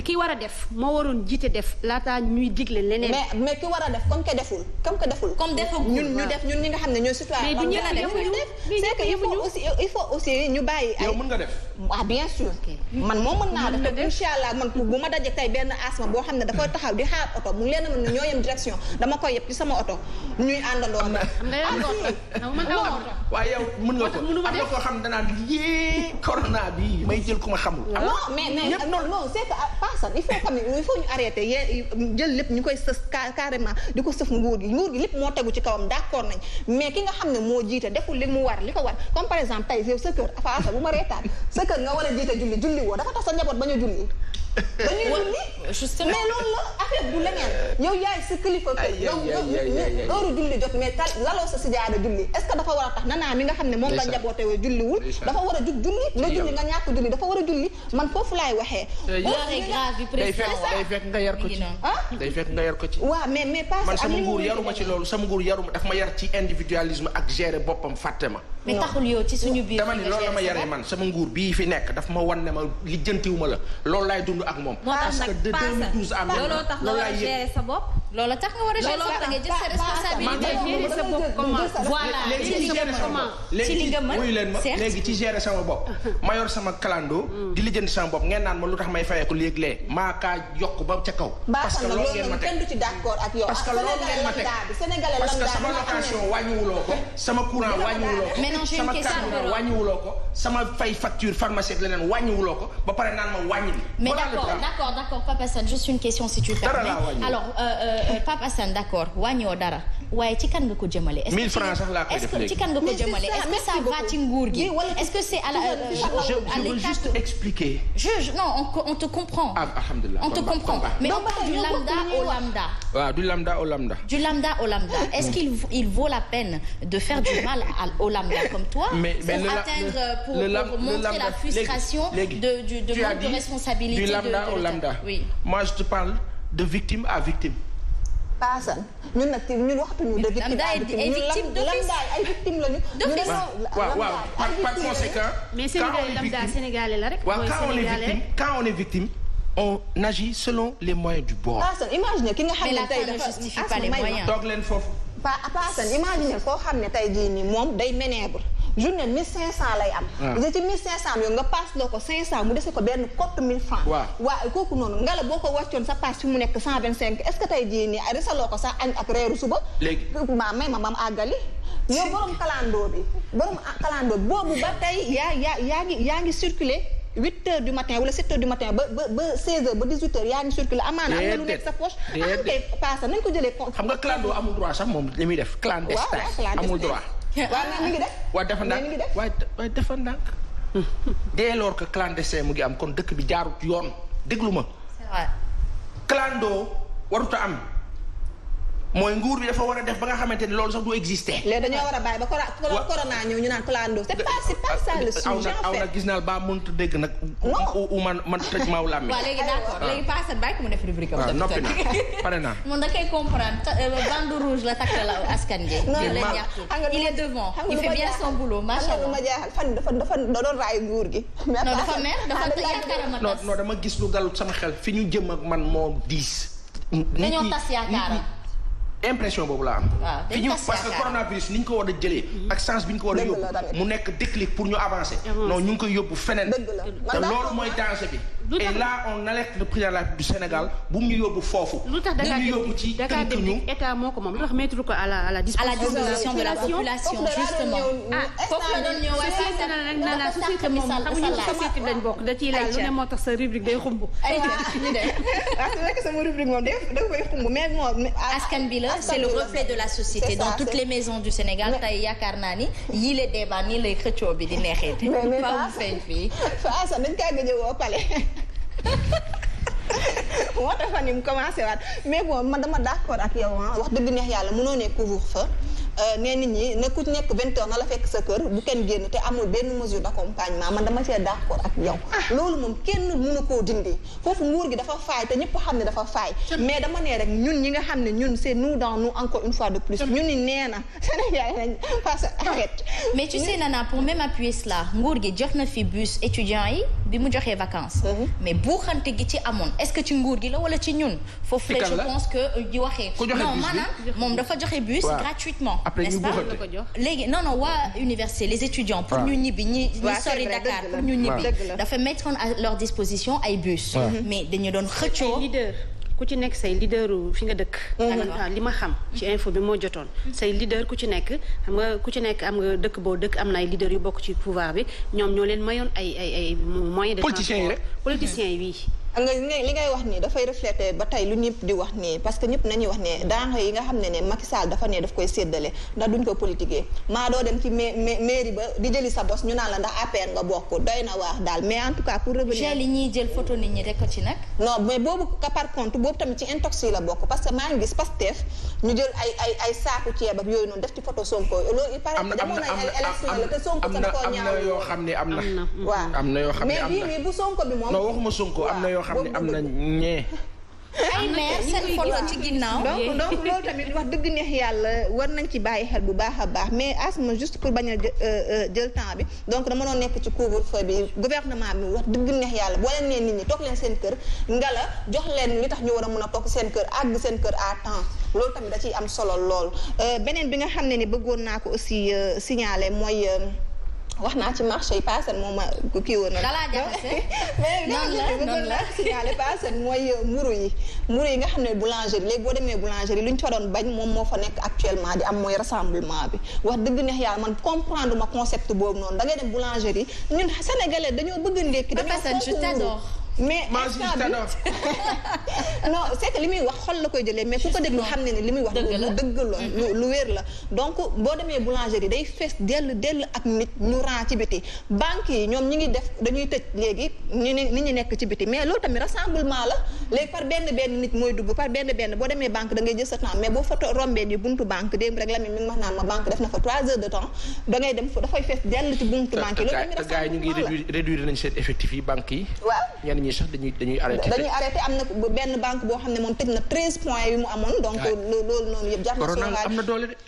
ki war a def moo waroon jiite def laataa ñuy digle leneen mais ki war a def comme que deful ñun ñu def ñi nga xam ne ñooy citoyen c'est que il faut aussi ñu bàyyi ay yow mën nga def bien sûr man moom mën naa def inshallah man bu ma dajee tey benn asma boo xam ne dafay taxaw di xaar oto mu leen mën ne ñoo yem direction dama koy yëpp ci sama oto ñuy àndandoo waaye yow mën nga ko am na koo xam ne danaan yee corona bi may jël ku ma xamul non mais non c'est que paasan il faut ñu arrêter jël lépp ñu koy sës carrément di ko sëf nguur gi lépp moo tegu ci kawam d'accord nañ mais ki nga xam ne moo jiite deful li ko war comme par exemple tey yow sa kër faasa bu ma reetaan sa kër nga war a jiite julli woo dafa tax sa njaboot bañ a julli dañuy julli mais loolu la affaire du leneen yow yaay sa kilifa heure julli jot mais laloo sa sijaada julli est-ce que dafa war a tax nanaa mi nga xam ne moom la njaboote woo julliwul dafa war a jug julli nga julli nga ñàkk julli dafa war a julli man foofu laay waxee day fekk nga yar ko ci day fekk nga yar ko ci waaw mais pas man sama nguur yaruma ci loolu sama nguur yaruma daf ma yar ci individualisme ak gérer boppam fàtte ma mais taxul yow ci suñu biir dama ni loolu la ma yaree man sama nguur bii fi nekk daf ma wan ne ma lijjantiwuma la loolu laay dund ak moom parce que de 2012 à looloo tax nga war a gérer sa bopp loolu tax nga war a gérer sa jël sa responsabilité gérer sa bopp comment voilà ci li nga mën wuyu leen ma léegi ci gérer sama bopp ma yor sama clando di lijjanti sama bopp ngeen naan ma lu tax may fayeeku léeg-léeg maa kaa yokk ba ca kaw parce que loolu ngeen ma teg kenn du ci d'accord ak yow parce que loolu ngeen ma teg parce que sama location wàññiwuloo ko sama courant wàññiwuloo ko sama carburant wàññiwuloo ko sama fay facture pharmacie ak leneen wàññiwuloo ko ba pare naan ma wàññi mais d'accord Papa Assane juste une question si tu permets alors Papa Assane d'accord wàññiwoo dara waaye ci kan nga ko jëmale 1000 francs sax laa koy def léegi ci kan nga ko jëmale est-ce que ça va ci nguur gi est-ce que c'est à je veux juste expliquer non on te comprend alhamdulillah on te comprend mais on parle du lambda au lambda waaw du lambda au lambda est-ce qu'il vaut la peine de faire du mal au lambda comme toi pour montrer la frustration de manque de responsabilité du lambda au lambda oui moi je te parle de victime à victime paasan ñun waxtuñu de victime à victime lambda ay victime lañu waaw par conséquent mais sénégalais la rek quand on est victime on agit selon les moyens du bord paasan imagine ki nga xam ne tey dafa justifie pas les moyens toog leen foofu paasan imagine koo xam ne tey jii nii moom day ménèbre journée 1500 lay am. waaw ci 1500 yow nga paas loo ko 500 mu dese ko benn cote 1000 francs. waaw kooku noonu nga la boo ko wàccoon sa paas fi mu nekk 125 est-ce que tey jii nii resaloo ko sax añ ak reeru suba. léegi may ma àggali. yow borom kalandoo bi boobu ba tey yaa ngi circuler 8h du matin wala 7h du matin ba 16h ba 18h yaa ngi circuler amaana am na lu nekk sa poche. kay paasa nañ ko jëlee. xam nga kalandoo amul droit sax moom li muy def. clandestin amul droit. waaw mi ngi def. waaye dafa ndànk dès lors que clandestin mu ngi am kon dëkk bi jaarut yoon déglu ma. c'est vrai. clando warut a am mooy nguur bi dafa war a def ba nga xamante ni loolu sax du exister. léegi dañoo war a bàyyi ba corona ñëw ñu naan clando c'est pas ça le sujet en fait. gis naa ba mënut a dégg nag. non man tëj maaw làmmi. waaw léegi d'accord léegi Paa bàyyi ko mu def rubrique am. waaw noppi na pare naa. moom da koy comprendre bande rouge la takk la askan gi. il est devant il fait bien son boulot macha allah. ma jaaxal fan dafa doon raay nguur gi. non dafa mer dafa yaakaaram a tas. non dama gis lu dalut sama xel fi ñu jëm ak man moo diis. dañoo tas yaakaaram. impression boobu laa am. fi ñu parce que coronavirus ni ñu ko war a jëlee. ak sens bi ñu ko war a yóbbu mu nekk déclic pour ñu avancer. non ñu ngi koy yóbbu feneen. te loolu mooy danger bi. et là on alerte le président de la République du Sénégal bu mu ñu yóbbu foofu. lu tax Dakar Dem Dikk état moo ko moom lu tax mettre ko à la disposition de la population justement. foofu la doon ñëw waaye la société moom xamuñu société lañ bokk da ciy laal lu ne moo tax sa rubrique day xumb. c'est vrai que sama rubrique moom da koy xumb mais moom askan bi la c'est le reflet de la société dans toutes les maisons du Sénégal tey yaakaar naa ni yii les débats nii lay xëccoo bi di neexee. mais fa feeñ fii. Faasa dañ kaa gëj a woo pale. moo tax fan yi mu commencé waat mais bon man dama d'accord ak yow wax dëgg neex yàlla mënoo ne couvre-feu ne nit ñi ne ku nekk 20 heures na la fekk sa kër bu kenn génn te amul benn mesure d'accompagnement man dama cee d'accord ak yow. loolu moom kenn mënu koo dindi foofu nguur gi dafa faay te ñëpp xam ne dafa faay mais dama ne rek ñun ñi nga xam ne ñun c'est nous dans nous encore une fois de plus ñun ni nee na Sénégal nañ face arrête. mais tu sais Nana pour même appuyer cela nguur gi jox na fi bus étudiants yi bi mu joxee vacances. mais buuxante gi ci amoon est-ce que ci nguur gi la wala ci ñun. foofu je pense que di waxee. non maanaam moom dafa joxe bus gratuitement. n'est-ce pas léegi non waa université les étudiants pour ñu ñibbi ñi sori Dakar pour ñu ñibbi dafa mettre à leur disposition ay bus mais dañu doon xëccoo leader ku ci nekk say leaderu fi nga dëkk li ma xam ci info bi moo jotoon say leader ku ci nekk xam nga ku ci nekk am nga dëkk boo dëkk am na ay leader yu bokk ci pouvoir bi ñoom ñoo leen mayoon ay moyens de transport politiciens yi nga li ngay wax nii dafay refléter ba tey lu ñëpp di wax nii parce que ñëpp nañuy wax ne denrées yi nga xam ne Macky Sall dafa ne daf koy séddale ndax duñ ko politiquer maa doo dem ci mairie ba di jëli sa bos ñu naan la ndax APR nga bokk doy na waax daal mais en tout cas pour revenir li ñuy jël photo nit ñi rek ko ci nag non mais boobu ka par contre boobu tamit ci intox yi la bokk parce que maa ngi gis Pastef ñu jël ay saaku ceeb ak yooyu noonu def ci photo Sonko loolu il paraît que demoon na élection la te Sonko tam koo ñaaw am na yoo xam ne am na waaw am na yoo xam ne am na mais bii bu Sonko bi moom non waxuma Sonko am na yoo xam ne am na ñee ay maire seen photo ci ginnaaw donc loolu tamit wax dëgg neex yàlla war nañ ci bàyyi xel bu baax a baax mais asma juste pour bañ a jël temps bi donc dama doon nekk ci couvre-feu bi gouvernement bi wax dëgg neex yàlla boo leen nee nit ñi toog leen seen kër ngala jox leen li tax ñu war a mën a toog seen kër àgg seen kër à temps loolu tamit da ciy am solo lool beneen bi nga xam ne ni bëggoon naa ko aussi signaler mooy wax naa ci marché yi paasan moom ma kii woon na noonu la signalé paasan mooy mburu yi nga xam ne boulangerie léegi boo demee boulangerie lu ñu fa doon bañ moom moo fa nekk actuellement di am mooy rassemblement bi wax dëgg neex yàlla man comprendre ma concept boobu noonu da ngay dem boulangerie ñun sénégalais dañoo bëgg ndékki dañoo mais non c'est que li muy wax xol la koy jëlee mais ku ko déglu xam ne ni li muy wax lu dëgg la lu wér la donc boo demee boulangerie day fees dell ak nit ñu ran ci biti banque yi ñoom ñi ngi def dañuy tëj léegi nit ñi nekk ci biti mais loolu tamit rassemblement la léegi par benn nit mooy dugg par benn boo demee banque da ngay jël sa temps mais boo fa rombee ni buntu banque démb rek la mi ngi wax naan ma banque def na fa 3 heures de temps da ngay dem fa dafay fees dell ci buntu banque yi loolu tamit rassemblement la ñu ngi réduire nañ seen effectif yi banque yi waaw sax dañuy arrêté am na benn banque boo xam ne moom tëj na 13 points yu mu amoon donc loolu noonu yëpp jar na soo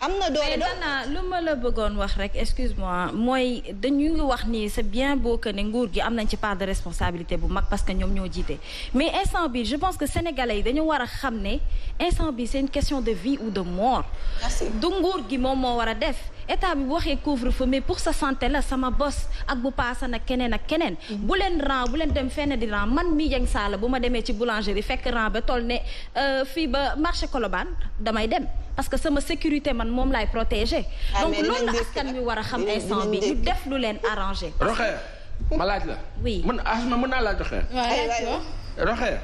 am na doole Dana lu ma la bëggoon wax rek excuse-moi mooy dañu ngi wax ni c'est bien beau que ne nguur gi am nañ ci part de responsabilité bu mag parce que ñoom ñoo jiite mais instant bi je pense que sénégalais yi dañu war a xam ne instant bi c'est une question de vie ou de mort du nguur gi moom moo war a def état bi bu waxee couvre-feu mais pour sa santé la sama bos ak bu paasa nag keneen ak keneen bu leen dem fenn di ran man mi Dieng Sall bu ma demee ci boulangerie fekk ran ba toll ne fii ba marché Colobane damay dem parce que sama sécurité man moom laay protéger donc loolu la askan wi war a xam instant bi ñu def lu leen arrangé Roxee ma laaj la oui mën naa laaj Roxee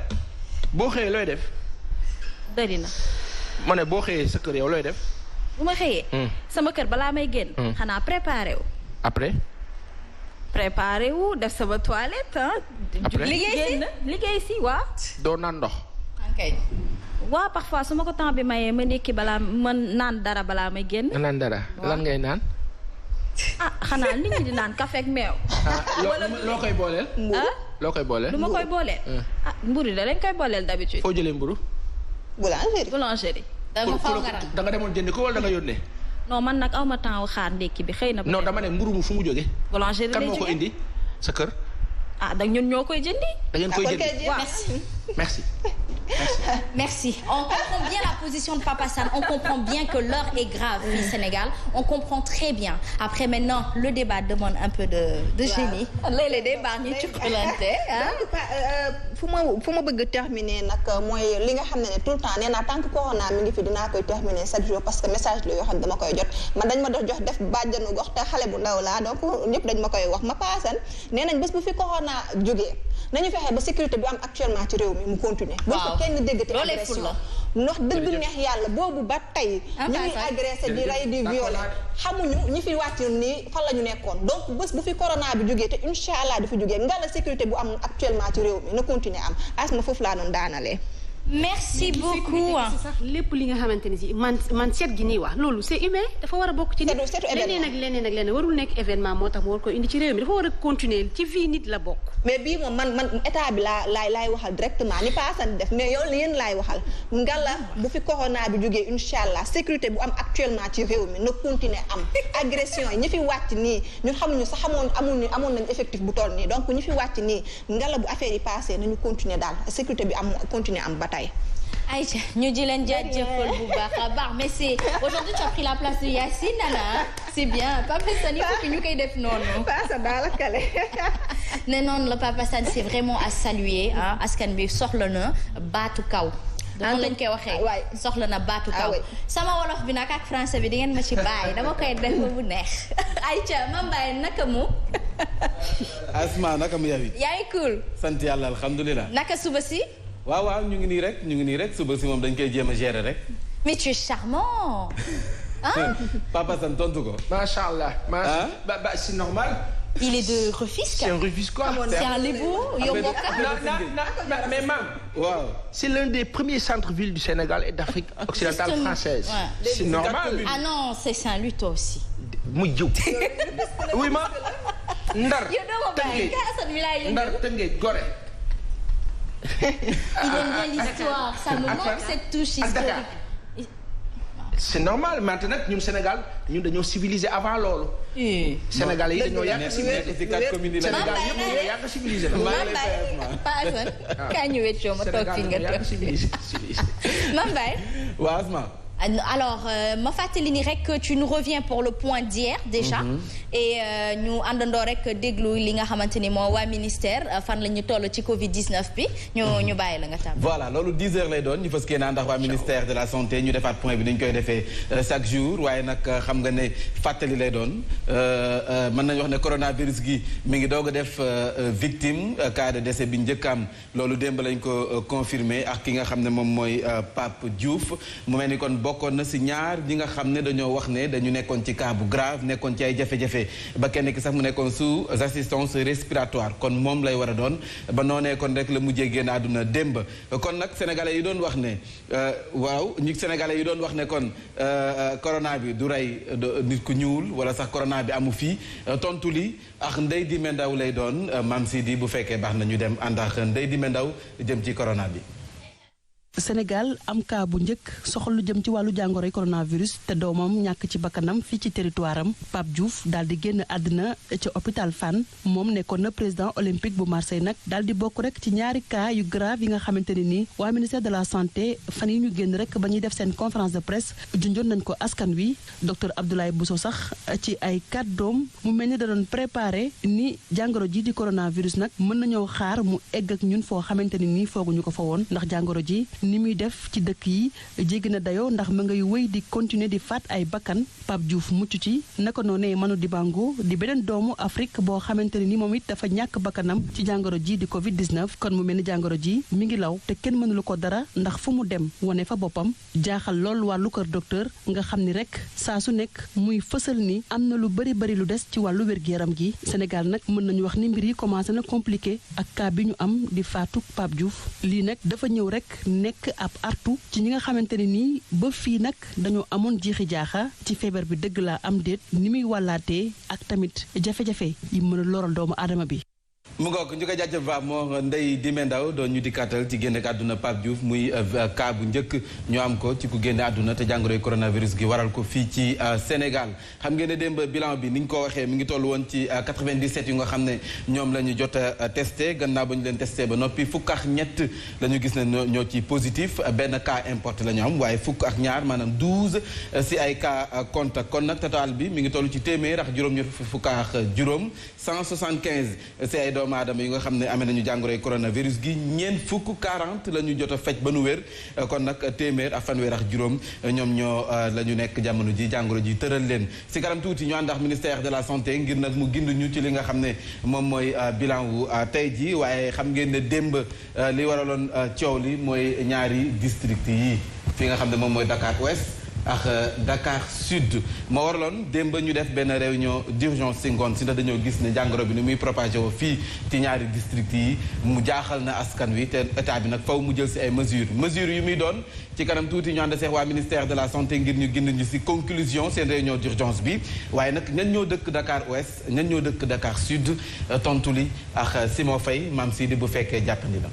boo xëyee looy def bëri na ma ne boo xëyee sa kër yow looy def bu ma xëyee sama kër balaa may génn xanaa préparé wu après préparé wu def sama toilette liggéey si waa doo naan ndox waaw parfois su ma ko temps bi mayee ma nekki balaa ma naan dara balaa may génn naan dara lan ngay naan xanaa nit ñi di naan café ak meew loo koy booleel loo koy booleel lu ma koy booleel mburu da lañ koy booleel d'habitude foo jëlee mburu boulangerie da nga demoon jëndi ko wala da nga yónnee non man nag awma temps wu xaar ndékki bi xëy na non dama ne mburu mu fu mu jóge boulangerie kan moo ko indi sa kër da ñun ñoo koy jëndi da ngeen koy jëndi merci Merci. On comprend bien la position de Papa San. On comprend bien que l'heure est grave au Sénégal. On comprend très bien. Après maintenant, le débat demande un peu de génie. Les débats ñu ci xulante fu ma bëgg terminer nag mooy li nga xam ne tout le temps nee naa tant que corona mi ngi fi dinaa koy terminer chaque jour parce que message la yoo xam ne dama koy jot man dañ ma doon jox def bàjjanu gox te xale bu ndaw laa donc ñëpp dañ ma koy wax ma paasan nee nañ bés bu fi corona jógee nañu fexe ba sécurité bi am actuellement ci réew mi mu continuer kenn déggati agression wax dëgg neex yàlla boobu ba tey ñu ngi agressé di rey di violé xamuñu ñi fi wàcc nii fan la ñu nekkoon donc bés bu fi corona bi jógee te incha allah di fi jógee nga la sécurité bu am actuellement ci réew mi na continuer am asma foofu laa doon daanalee merci beaucoup sax lépp li nga xamante ni si man seet gi nii wax loolu c'est humain dafa war a bokk ci nit leneen ak leneen warul nekk événement moo tax mu war ko indi ci réew mi dafa war a continuer ci vie nit la bokk mais bii moom man état bi laay waxal directement ni paasan def mais yow yéen laay waxal ngala bu fi corona bi jógee incha allah sécurité bu am actuellement ci réew mi na continuer am agression yi ñi fi wàcc nii ñun xamuñu sax amoon nañ effectif bu toll nii donc ñi fi wàcc nii ngala bu affaire yi passé nañu continuer daal sécurité bi am continuer am ba Aïcha ñu di leen jaajëfal bu baax a baax mais c'est aujourd'hui tu as pris la place de Yacine Nana c'est bien Papa San il faut que ñu koy def noonu Papa daal kale ne noonu la Papa San c'est vraiment à saluer askan bi soxla na baatu kaw noonu lañ koy waxee soxla na baatu kaw sama wolof bi nag ak français bi di ngeen ma ci bàyyi dama koy def ba bu neex Aïcha ma bàyyi naka mu Asma naka mu yawi. yaa ngi cool. sant yàlla alhamdulilah. naka suba si. waaw ñu ngi nii rek suba si moom dañ koy jéem a gérer rek. mais tu es charmant. ah. Papa San tontu ko. macha allah. c'est normal. il est de Rufisque. c'est un Rufisquois. c'est un Lébou yow bokk. mais maam. waaw. c'est l'un des premiers centres-villes du Sénégal et d'Afrique occidentale française. Ouais. c'est normal. ah non c'est Saint-Louis toi aussi. mu jiw. oui ma. Ndar. yow doo ma bàyyi Assane mi laay Ndar Tëngéej Gorée. il aime bien l'histoire ça me manque cette touche historique. c'est normal maintenant ñun Sénégal ñun dañoo civilisé avant loolu. Sénégalais yi dañoo yàgg civilisé. Sénégal yëpp dañoo yàgg civilisé. Pas Assane. kaa ñu weccoo ma toog fi nga toog. Mame Mbaye. waaw Asma. alors ma fàttali ni rek tu nous reviens pour le point d'hier déjà. et ñu àndandoo rek déglu li nga xamante ni moo waa ministère fan la ñu toll ci Covid 19 bi ñu bàyyi la nga tàmm. voilà loolu 10 heures lay doon ñu fas yéene ndax waa ministère de la santé ñu defaat point bi ni ñu koy defee chaque jour waaye nag xam nga ne fàttali lay doon mën nañu wax ne coronavirus gi mi ngi doog a def victime cas de décès bi njëkk am loolu démb lañ ko confirmé ak ki nga xam ne moom mooy Pape Diouf mu mel ni kon. bokkoon na si ñaar ñi nga xam ne dañoo wax ne dañu nekkoon ci cas bu grave nekkoon ci ay jafe-jafe ba kenn ki sax mu nekkoon sous assistance respiratoire kon moom lay war a doon ba noonee kon rek la mujjee génn àdduna démb kon nag sénégalais yi doon wax ne sénégalais yi doon wax ne kon corona bi du rey nit ku ñuul wala sax corona bi amu fii tontu li ak Ndeye Dime Ndaw lay doon Mame Sidi bu fekkee baax na ñu dem ànd ak Ndeye Dime Ndaw jëm ci corona bi. Sénégal am cas bu njëkk soxal lu jëm ci wàllu jàngoroy coronavirus te doomam ñàkk ci bakkanam fii ci territoire am Pape Diouf daal di génn àddina ca hôpital Fann moom nekkoon na président olympique bu Marseille nag daal di bokk rek ci ñaari cas yu grave yi nga xamante ne nii waa ministère de la santé fan yi ñu génn rek ba ñuy def seen conférence de presse junjoon nañ ko askan wi docteur Abdoulaye Bousso sax ci ay kàddoom mu mel ni da doon préparé ni jàngoro ji di coronavirus nag mën nañoo xaar mu egg ak ñun foo xamante ne nii fooguñu ko fa woon ndax jàngoro ji ni muy def ci dëkk yi jéggi na dayoo ndax ma ngay wéy di continuer di faat ay bakkan Pape Diouf mucc ci naka noonee Manu Dibango di beneen doomu Afrique boo xamante ne ni moom it dafa ñàkk bakkanam ci jàngoro ji di Covid 19 kon mu mel ni jàngoro ji mi ngi law te kenn mënulu ko dara ndax fu mu dem wane fa boppam jaaxal lool wàllu kër docteur nga xam ni rek saa su nekk muy fësal ni am na lu bari lu des ci wàllu wér-gu-yaram gi Sénégal nag mën nañu wax ni mbir yi commencé na compliqué ak cas bi ñu am di faatu Pape Diouf lii nag dafa ñëw rek nekk ab artu ci ñi nga xamante ne nii ba fii nag dañoo amoon jiixi jaaxa ci feebar bi dëgg laa am déet ni muy wàllaatee ak tamit jafe-jafe yi mën a loral doomu aadama bi. mu ngoog ñu ko jaajëf ba moo Ndeye Dime Ndaw doon ñu dikkaatal ci génne àdduna Pape Diouf muy cas bu njëkk ñu am ko ci ku génne àdduna te jàngoroy coronavirus gi waral ko fii ci Sénégal xam ngeen ne démb bilan bi ni ñu ko waxee mi ngi toll woon ci 97 yu nga xam ne ñoom la ñu jot a testé gannaaw ba ñu leen testé ba noppi fukk ak ñett la ñu gis ne ñoo ci positif benn cas importé la ñu am waaye fukk ak ñaar maanaam 12 si ay cas contact kon nag total bi mi ngi toll ci téeméer ak juróom-ñett fukk ak juróom 175 si ay doomu aadama yi nga xam ne amee nañu jàngoroy coronavirus gi ñeent fukk 40 la ñu jot a faj ba nu wér kon nag téeméer ak fanweer ak juróom ñoom ñoo la ñu nekk jamono ji jàngoro ji tëral leen si kanam tuuti ñu ànd ak ministère de la santé ngir nag mu gindu ñu ci li nga xam ne moom mooy bilan wu tey ji waaye xam ngeen ne démb li waraloon coow li mooy ñaari district yi fi nga xam ne moom mooy Dakar Ouest ak Dakar Sud moo waraloon démb ñu def benn réunion d'urgence si ngoon si ndax dañoo gis ne jàngoro bi ni muy propagé woo fii ci ñaari district yi mu jaaxal na askan wi te état bi nag faw mu jël si ay mesures yu muy doon ci kanam tuuti ñu ànd seex waa ministère de la santé ngir ñu gind ñu si conclusion seen réunion d'urgence bi waaye nag ñan ñoo dëkk Dakar Ouest ñan ñoo dëkk Dakar Sud tontu li ak Simon Faye Mame Sidi bu fekkee jàppandi na.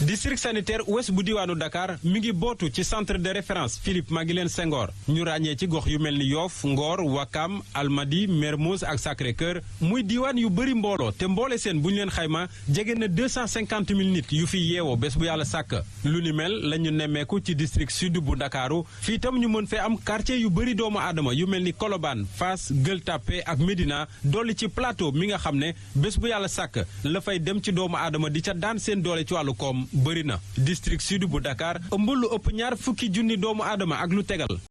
district sanitaire ouest bu diwaanu Dakar mi ngi bootu ci centre de référence Philippe Maguilène Senghor ñu ràññee ci gox yu mel ni Yoff Ngor Wakam Almadies Mermoz ak Sacré-Cœur muy diwaan yu bëri mbooloo te mboole seen bu ñu leen xayma jege na 250 000 nit yu fi yeewoo bés bu yàlla sàkk lu ni mel la ñu nemmeeku ci district sud bu Ndakaaru fii itam ñu mën fee am quartier yu bëri doomu aadama yu mel ni Colobane Fass Gueule Tapée ak Médina dolli ci plateau mi nga xam ne bés bu yàlla sàkk la fay dem ci doomu aadama di ca daan seen doole ci wàllu koom bëri na district sud bu Dakar ëmb lu ëpp 20 000 doomu aadama ak lu tegal